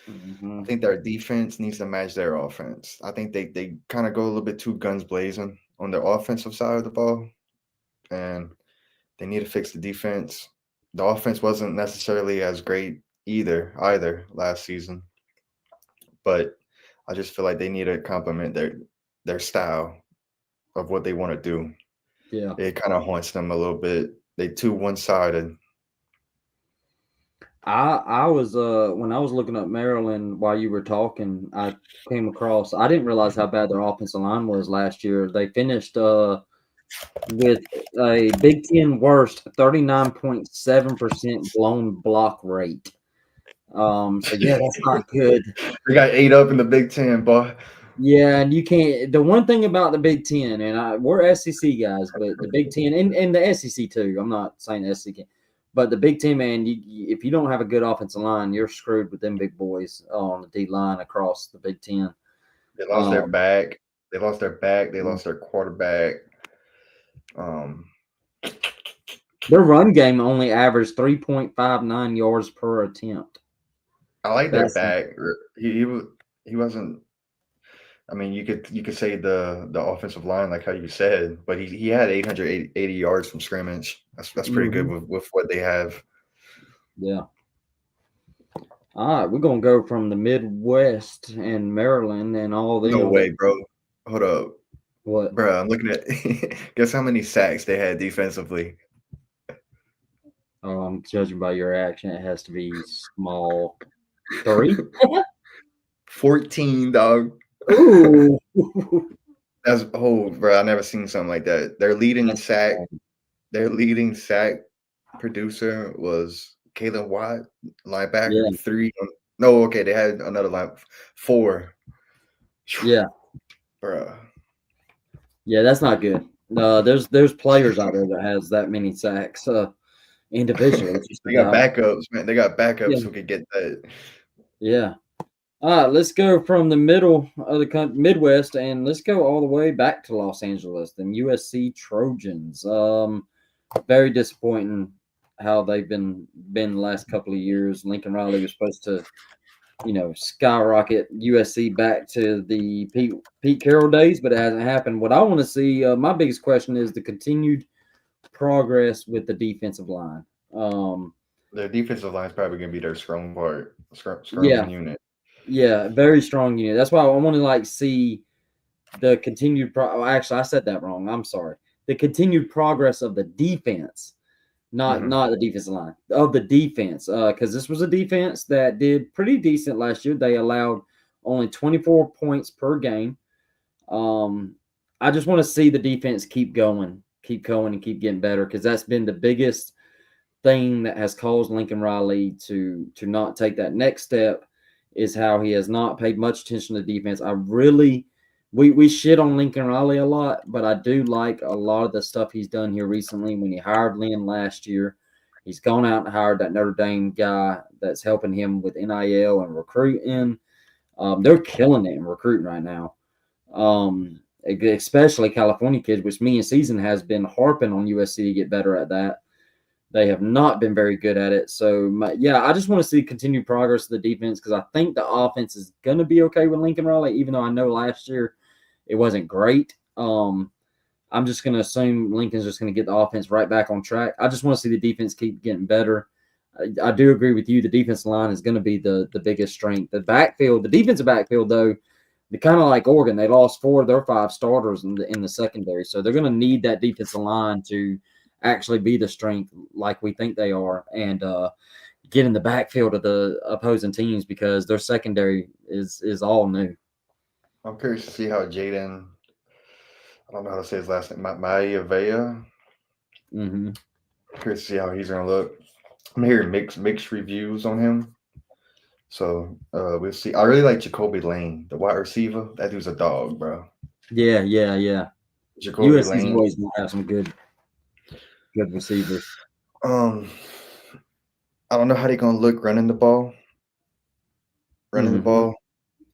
Mm-hmm. I think their defense needs to match their offense. I think they kind of go a little bit too guns blazing on their offensive side of the ball, and they need to fix the defense. The offense wasn't necessarily as great either last season, but I just feel like they need to complement their style of what they want to do. Yeah. It kind of haunts them a little bit. They too one-sided. I was when I was looking up Maryland while you were talking, I came across. I didn't realize how bad their offensive line was last year. They finished with a Big Ten worst 39.7% blown block rate. So yeah, that's not good. They got 8 up in the Big Ten, boy. Yeah, and you can't. The one thing about the Big Ten, and we're SEC guys, but the Big Ten and the SEC too. I'm not saying the SEC, but the Big Ten, man. If you don't have a good offensive line, you're screwed with them big boys on the D line across the Big Ten. They lost their back. They lost their back. They Mhm. lost their quarterback. Their run game only averaged 3.59 yards per attempt. I like their back. He wasn't. I mean, you could say the offensive line, like how you said, but he had 880 yards from scrimmage. That's pretty good with what they have. Yeah. All right, we're gonna go from the Midwest and Maryland and all the. No way, bro. Hold up. What, bro? I'm looking at. Guess how many sacks they had defensively? Judging by your action, it has to be small. 3. 14, dog. Ooh. That's bro. I never seen something like that. Their leading sack producer was Caleb Watt, linebacker. Yeah. 3. No, okay, they had another line 4. Yeah, bro. Yeah, that's not good. There's players out there that has that many sacks individually. They got backups, man. They got backups who could get that. Yeah. All right, let's go from the middle of the country, Midwest, and let's go all the way back to Los Angeles. The USC Trojans. Very disappointing how they've been the last couple of years. Lincoln Riley was supposed to, skyrocket USC back to the Pete Carroll days, but it hasn't happened. What I want to see, my biggest question is the continued progress with the defensive line. Their defensive line is probably going to be their strong part, unit. Yeah, very strong unit. That's why I want to see the continued. Actually, I said that wrong. I'm sorry. The continued progress of the defense, not the defensive line, of the defense. Because this was a defense that did pretty decent last year. They allowed only 24 points per game. I just want to see the defense keep going, and keep getting better, because that's been the biggest thing that has caused Lincoln Riley to not take that next step. Is how he has not paid much attention to defense. We shit on Lincoln Riley a lot, but I do like a lot of the stuff he's done here recently. When he hired Lynn last year, he's gone out and hired that Notre Dame guy that's helping him with NIL and recruiting. They're killing it in recruiting right now, especially California kids, which me and Season has been harping on USC to get better at that. They have not been very good at it. So, I just want to see continued progress of the defense, because I think the offense is going to be okay with Lincoln Riley, even though I know last year it wasn't great. I'm just going to assume Lincoln's just going to get the offense right back on track. I just want to see the defense keep getting better. I do agree with you. The defensive line is going to be the biggest strength. The defensive backfield, though, they're kind of like Oregon. They lost 4 of their 5 starters in the secondary. So they're going to need that defensive line to actually be the strength like we think they are, and get in the backfield of the opposing teams, because their secondary is all new. I'm curious to see how Jaden, I don't know how to say his last name, Maivia. Curious to see how he's going to look. I'm hearing mixed reviews on him. So we'll see. I really like Jacoby Lane, the wide receiver. That dude's a dog, bro. Yeah. Jacoby USC's Lane always going to have some good receivers. I don't know how they're going to look running the ball.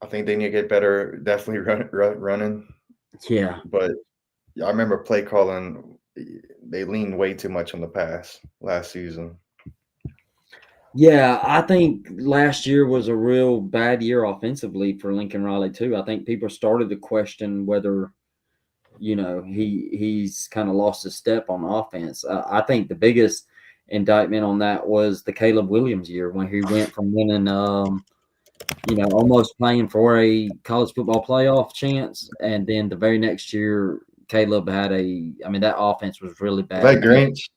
I think they need to get better, definitely running. Yeah. But I remember play calling, they leaned way too much on the pass last season. Yeah, I think last year was a real bad year offensively for Lincoln Riley too. I think people started to question whether he's kind of lost his step on offense. I think the biggest indictment on that was the Caleb Williams year when he went from winning, almost playing for a college football playoff chance, and then the very next year, Caleb had I mean, that offense was really Was that bad. Grinch?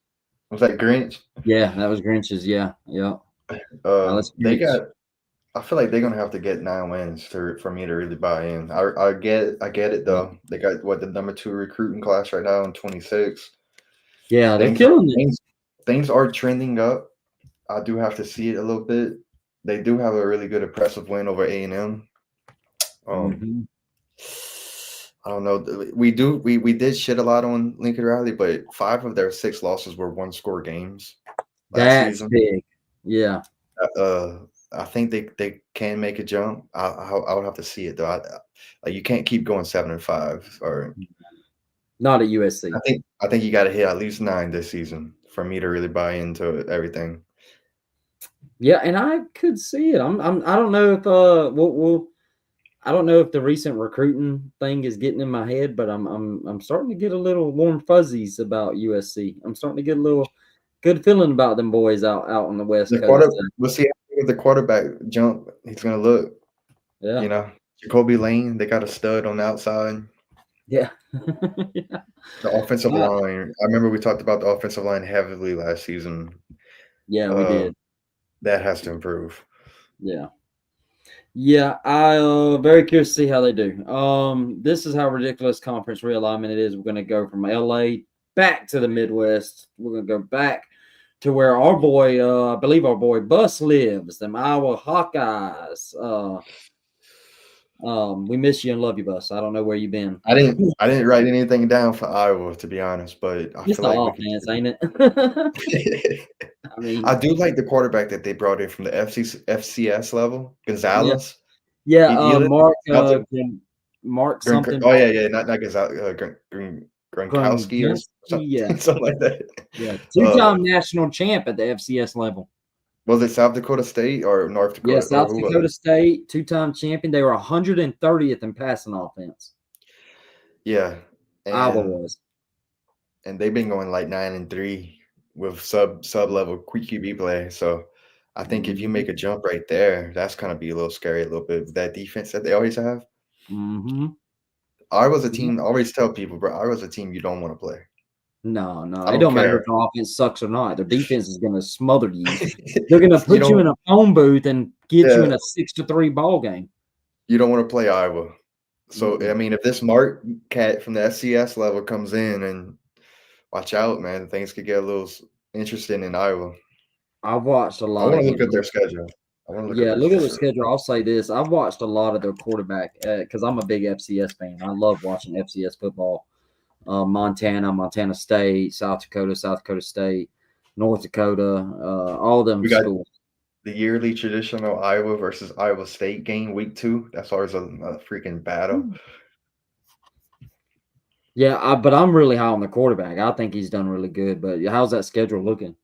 Was that Grinch? Yeah, that was Grinch's. Yeah, yeah. Let's They Grinch. got. I feel like they're gonna have to get 9 wins for me to really buy in. I get it Yeah, though. They got what the number 2 recruiting class right now in 26. yeah, they're Things are killing it. things are trending up. I do have to see it a little bit. They do have a really good impressive win over A&M. Um, Hmm. I don't know. We did shit a lot on Lincoln Riley, but 5 of their 6 losses were 1-score games last That's season. big. Yeah. Uh, I think they can make a jump. I would have to see it though. Like you can't keep going 7-5. Or Not at USC. I think you got to hit at least 9 this season for me to really buy into everything. Yeah, and I could see it. I don't know if I don't know if the recent recruiting thing is getting in my head, but I'm starting to get a little warm fuzzies about USC. I'm starting to get a little good feeling about them boys out on the West Coast. We'll see how the quarterback jump he's gonna look. Yeah, You know, Jacoby Lane, they got a stud on the outside. yeah, yeah. The offensive Uh, line. I remember we talked about the offensive line heavily last season. yeah, we Uh, did. that has to improve. Yeah. Yeah, I very curious to see how they do. This is how ridiculous conference realignment it is. We're going to go from LA back to the Midwest. We're going to go back to where our boy, I believe our boy Bus lives, them Iowa Hawkeyes. We miss you and love you, Bus. I don't know where you've been. I didn't write anything down for Iowa to be honest, but I Just feel the like we could. offense, ain't it? I I mean, do like the quarterback that they brought in from the FCS level, yeah, Gonzalez. yeah. He lives Mark, out there. Mark something, Oh Mark yeah, yeah, not Gonzalez, Gronkowski or Grunzinski. Yeah, something, something like that. yeah. Uh, Two-time national champ at the FCS level. was it South Dakota State or North Yeah, Dakota or South who was Dakota it? State, two-time champion. They were 130th in passing offense. Yeah, Iowa and was. they've been going like 9-3 with sub level QB play. So I think if you Mm-hmm. make a jump right there, that's gonna be a little scary a little bit with that defense that they always have. Mm-hmm. I was a team. I always tell people, bro, I was a team you don't want to play. No, no, I it don't don't matter if care. the offense sucks or not. Their defense is going to smother you. They're going to You put you don't. in a phone booth and get you Yeah, in a 6-3 ball game. you don't want to play Iowa. So I Mm-mm. mean, if this Mark cat from the FCS level comes in, and watch out, man, things could get a little interesting in Iowa. I've watched a I lot want of to look at games. their schedule. I want to look at Yeah, their look at the schedule. schedule. I'll say this: I've watched a lot of their quarterback because I'm a big FCS fan. I love watching FCS football. Montana, Montana State, South Dakota State, North Dakota, all them We got schools. the yearly traditional Iowa versus Iowa State game, week 2. That's always a freaking battle. Yeah, but I'm really high on the quarterback. I think he's done really good. But how's that schedule looking?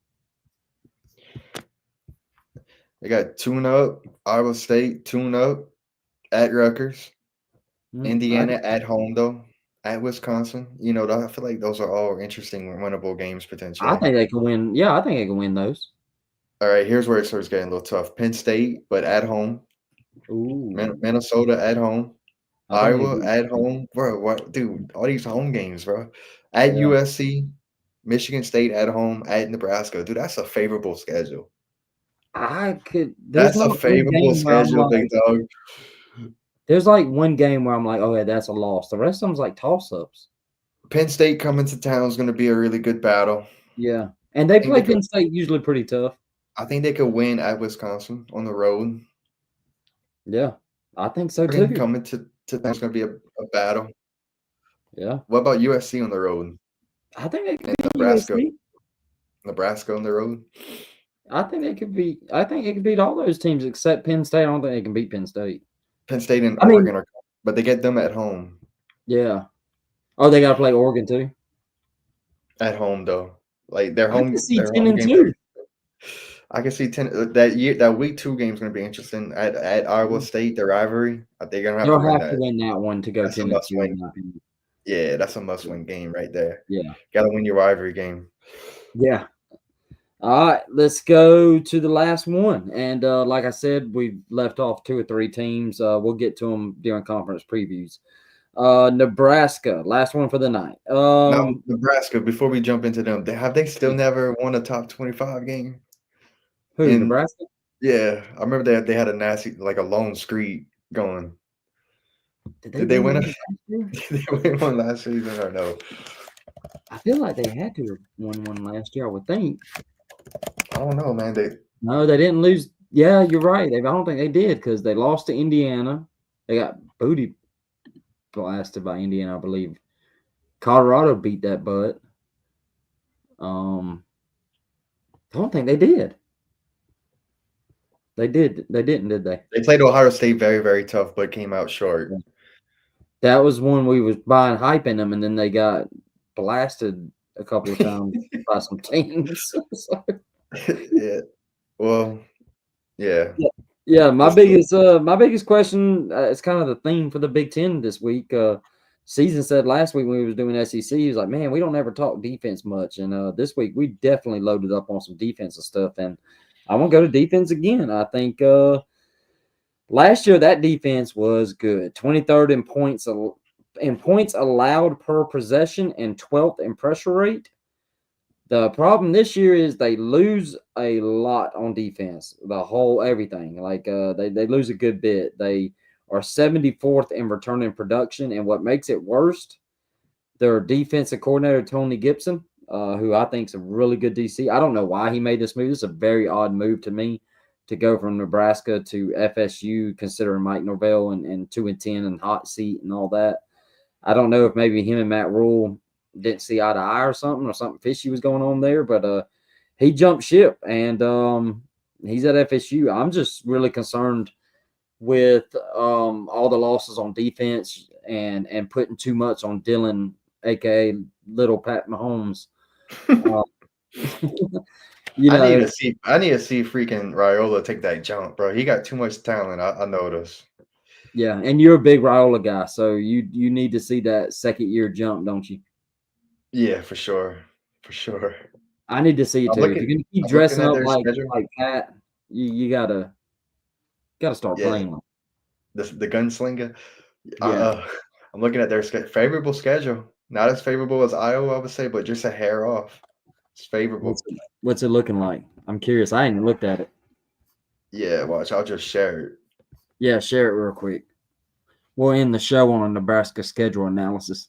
They got tune up, Iowa State, tune up at Rutgers, I, Indiana at home though, at Wisconsin. I feel like those are all interesting, winnable games I potentially. think they can win. Yeah, I think they can win those. All right, here's where it starts getting a little tough. Penn State, but at home. Ooh, Minnesota at home. I think they Iowa beat. at home. Bro, what, dude? All these home games, bro. At Yeah, USC, Michigan State at home, at Nebraska. Dude, that's a favorable schedule. I could. There's That's a not one favorable game where I'm schedule, big like. dog. There's like one game where I'm like, oh yeah, that's a loss. The rest of them's like toss ups. Penn State coming to town is going to be a really good battle. Yeah, and they I think they play could. Penn State usually pretty tough. I think they could win at Wisconsin on the road. Yeah, I think so Oregon too. coming to town is going to be a battle. Yeah, What about USC on the road I think they could and beat Nebraska? USC. Nebraska on the road. I think they could beat. I think they could beat all those teams except Penn State. I don't think they can beat Penn State. Penn State and I mean, Oregon are, but they get them at home. yeah. Oh, they got to play Oregon too. At home though, like their I can home see their 10 home and games are. 2. I can see that week 2 game is going to be interesting at Iowa State, the rivalry. They're going to have to They'll win have to that. win that one to go That's a 10-2, must in win. my opinion. Yeah, that's a must win game right there. Yeah. Got to win your rivalry game. Yeah. All right, let's go to the last one. And like I said, we left off 2 or 3 teams. We'll get to them during conference previews. Nebraska, last one for the night. Now, Nebraska, before we jump into them, have they still never won a top 25 game? Who, Nebraska? Yeah, I remember they had a nasty, like a long streak going. Did they win Did they win one last season or no? I feel like they had to have won one last year, I would think. I don't know, man. No, they didn't lose. Yeah, you're right. I don't think they did because they lost to Indiana. They got booty blasted by Indiana, I believe. Colorado beat that butt. I don't think they did. They did. They didn't, did they? They played Ohio State very, very tough, but came out short. That was when we was buying hype in them, and then they got blasted a couple of times by some teams. Yeah. Well, yeah. Yeah. My biggest question. It's kind of the theme for the Big Ten this week. Season said last week when we was doing SEC, he was like, "Man, we don't ever talk defense much," and this week we definitely loaded up on some defensive stuff. And I want to go to defense again. I think last year that defense was good. 23rd in points allowed per possession and 12th in pressure rate. The problem this year is they lose a lot on defense. The whole everything. Like they lose a good bit. They are 74th in returning production, and what makes it worst, their defensive coordinator Tony Gibson, who I think is a really good DC. I don't know why he made this move. This is a very odd move to me to go from Nebraska to FSU, considering Mike Norvell and 2-10 and hot seat and all that. I don't know if maybe him and Matt Rule didn't see eye to eye or something fishy was going on there, but he jumped ship and he's at FSU. I'm just really concerned with all the losses on defense and putting too much on Dylan, aka Little Pat Mahomes. I need to see freaking Raiola take that jump, bro. He got too much talent. I noticed. Yeah, and you're a big Raiola guy, so you need to see that second year jump, don't you? Yeah, for sure. For sure. I need to see it too. If you're gonna keep dressing up like Pat, you gotta start playing like the gunslinger. Yeah. I'm looking at their favorable schedule. Not as favorable as Iowa, I would say, but just a hair off. It's favorable. What's it looking like? I'm curious. I ain't looked at it. Yeah, watch. I'll just share it. Yeah, share it real quick. We'll end the show on a Nebraska schedule analysis.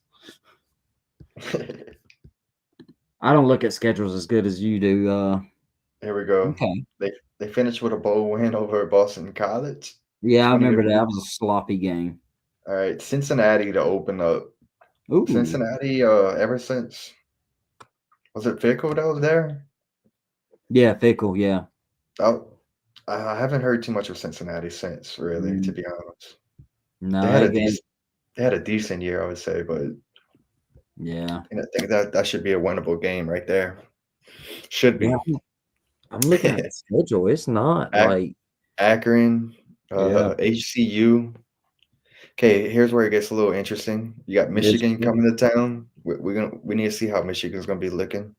I don't look at schedules as good as you do. Here we go. Okay. They finished with a bowl win over Boston College. Yeah, I remember that. That was a sloppy game. All right, Cincinnati to open up. Ooh. Cincinnati, ever since, was it Fickle that was there? Yeah, Fickle, yeah. I haven't heard too much of Cincinnati since, really, to be honest. No, they had a decent year, I would say, but yeah, I think that should be a winnable game right there. Should be. Yeah, I'm looking at the schedule. It's not like Akron, HCU. Okay, here's where it gets a little interesting. You got Michigan coming to town. We need to see how Michigan's gonna be looking.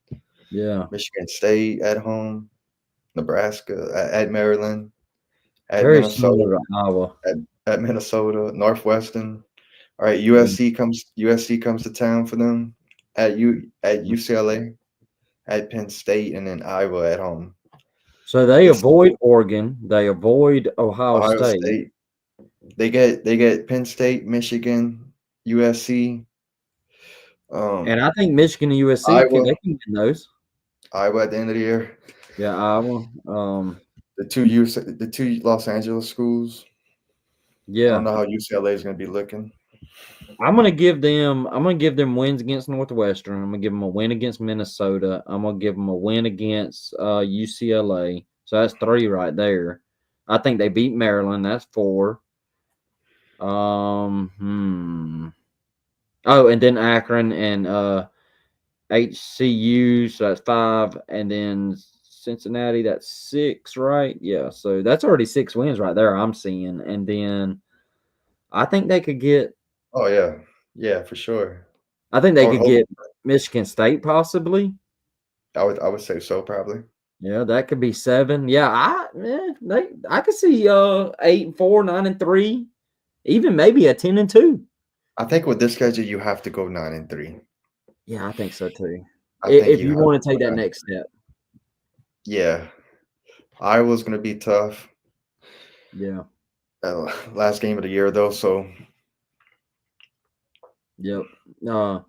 Yeah, Michigan State at home, Nebraska at Maryland, at very Minnesota, Iowa. At Minnesota, Northwestern. All right, USC comes to town for them. At UCLA, at Penn State, and then Iowa at home. So they avoid Oregon. They avoid Ohio State. They get Penn State, Michigan, USC. And I think Michigan and USC they can win those. Iowa at the end of the year. Yeah, Iowa. The two Los Angeles schools. Yeah. I don't know how UCLA is going to be looking. I'm gonna give them wins against Northwestern. I'm gonna give them a win against Minnesota. I'm gonna give them a win against UCLA. So that's 3 right there. I think they beat Maryland. That's 4. Oh, and then Akron and HCU. So that's 5, and then Cincinnati, that's 6, right? Yeah, so that's already 6 wins right there, I'm seeing. And then I think they could get Oh yeah, yeah, for sure. I think I they would could hope. get Michigan State possibly. I would say so, probably. Yeah, that could be 7. Yeah, I could see 8-4, 9-3, even maybe a 10-2. I think with this schedule, you have to go 9-3. Yeah, I think so too. I think If you you have want to to go take that 9. next step. Yeah, Iowa's gonna be tough. Yeah. Last game of the year though, so Yep. All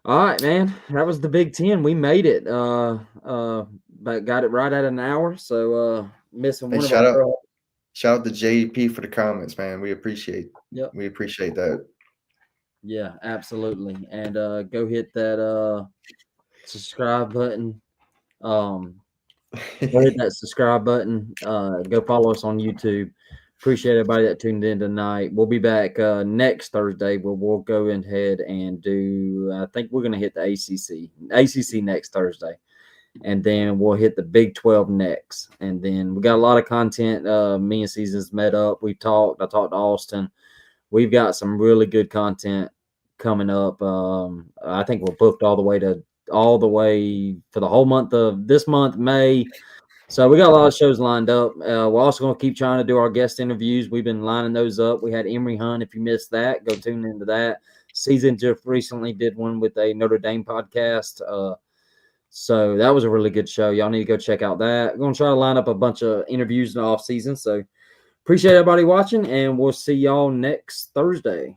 right, man. That was the Big Ten. We made it. But got it right at an hour. So missing hey, one of our girls. shout out to JP for the comments, man. We appreciate Yep. that. Yeah, absolutely. And go hit that subscribe button. Go hit that subscribe button. Go follow us on YouTube. Appreciate everybody that tuned in tonight. We'll be back next Thursday where we'll go ahead and do, I think we're going to hit the ACC next Thursday. And then we'll hit the Big 12 next. And then we got a lot of content. Me and Seasons met up. I talked to Austin. We've got some really good content coming up. I think we're booked all the way for the whole month of this month, May. So we got a lot of shows lined up. We're also going to keep trying to do our guest interviews. We've been lining those up. We had Emory Hunt. If you missed that, go tune into that. Season just recently did one with a Notre Dame podcast. So that was a really good show. Y'all need to go check out that. We're going to try to line up a bunch of interviews in the off season. So appreciate everybody watching, and we'll see y'all next Thursday.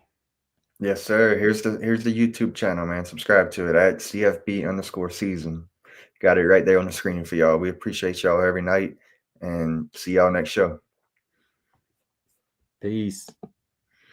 Yes, sir. Here's the YouTube channel, man. Subscribe to it at CFB_season. Got it right there on the screen for y'all. We appreciate y'all every night, and see y'all next show. Peace.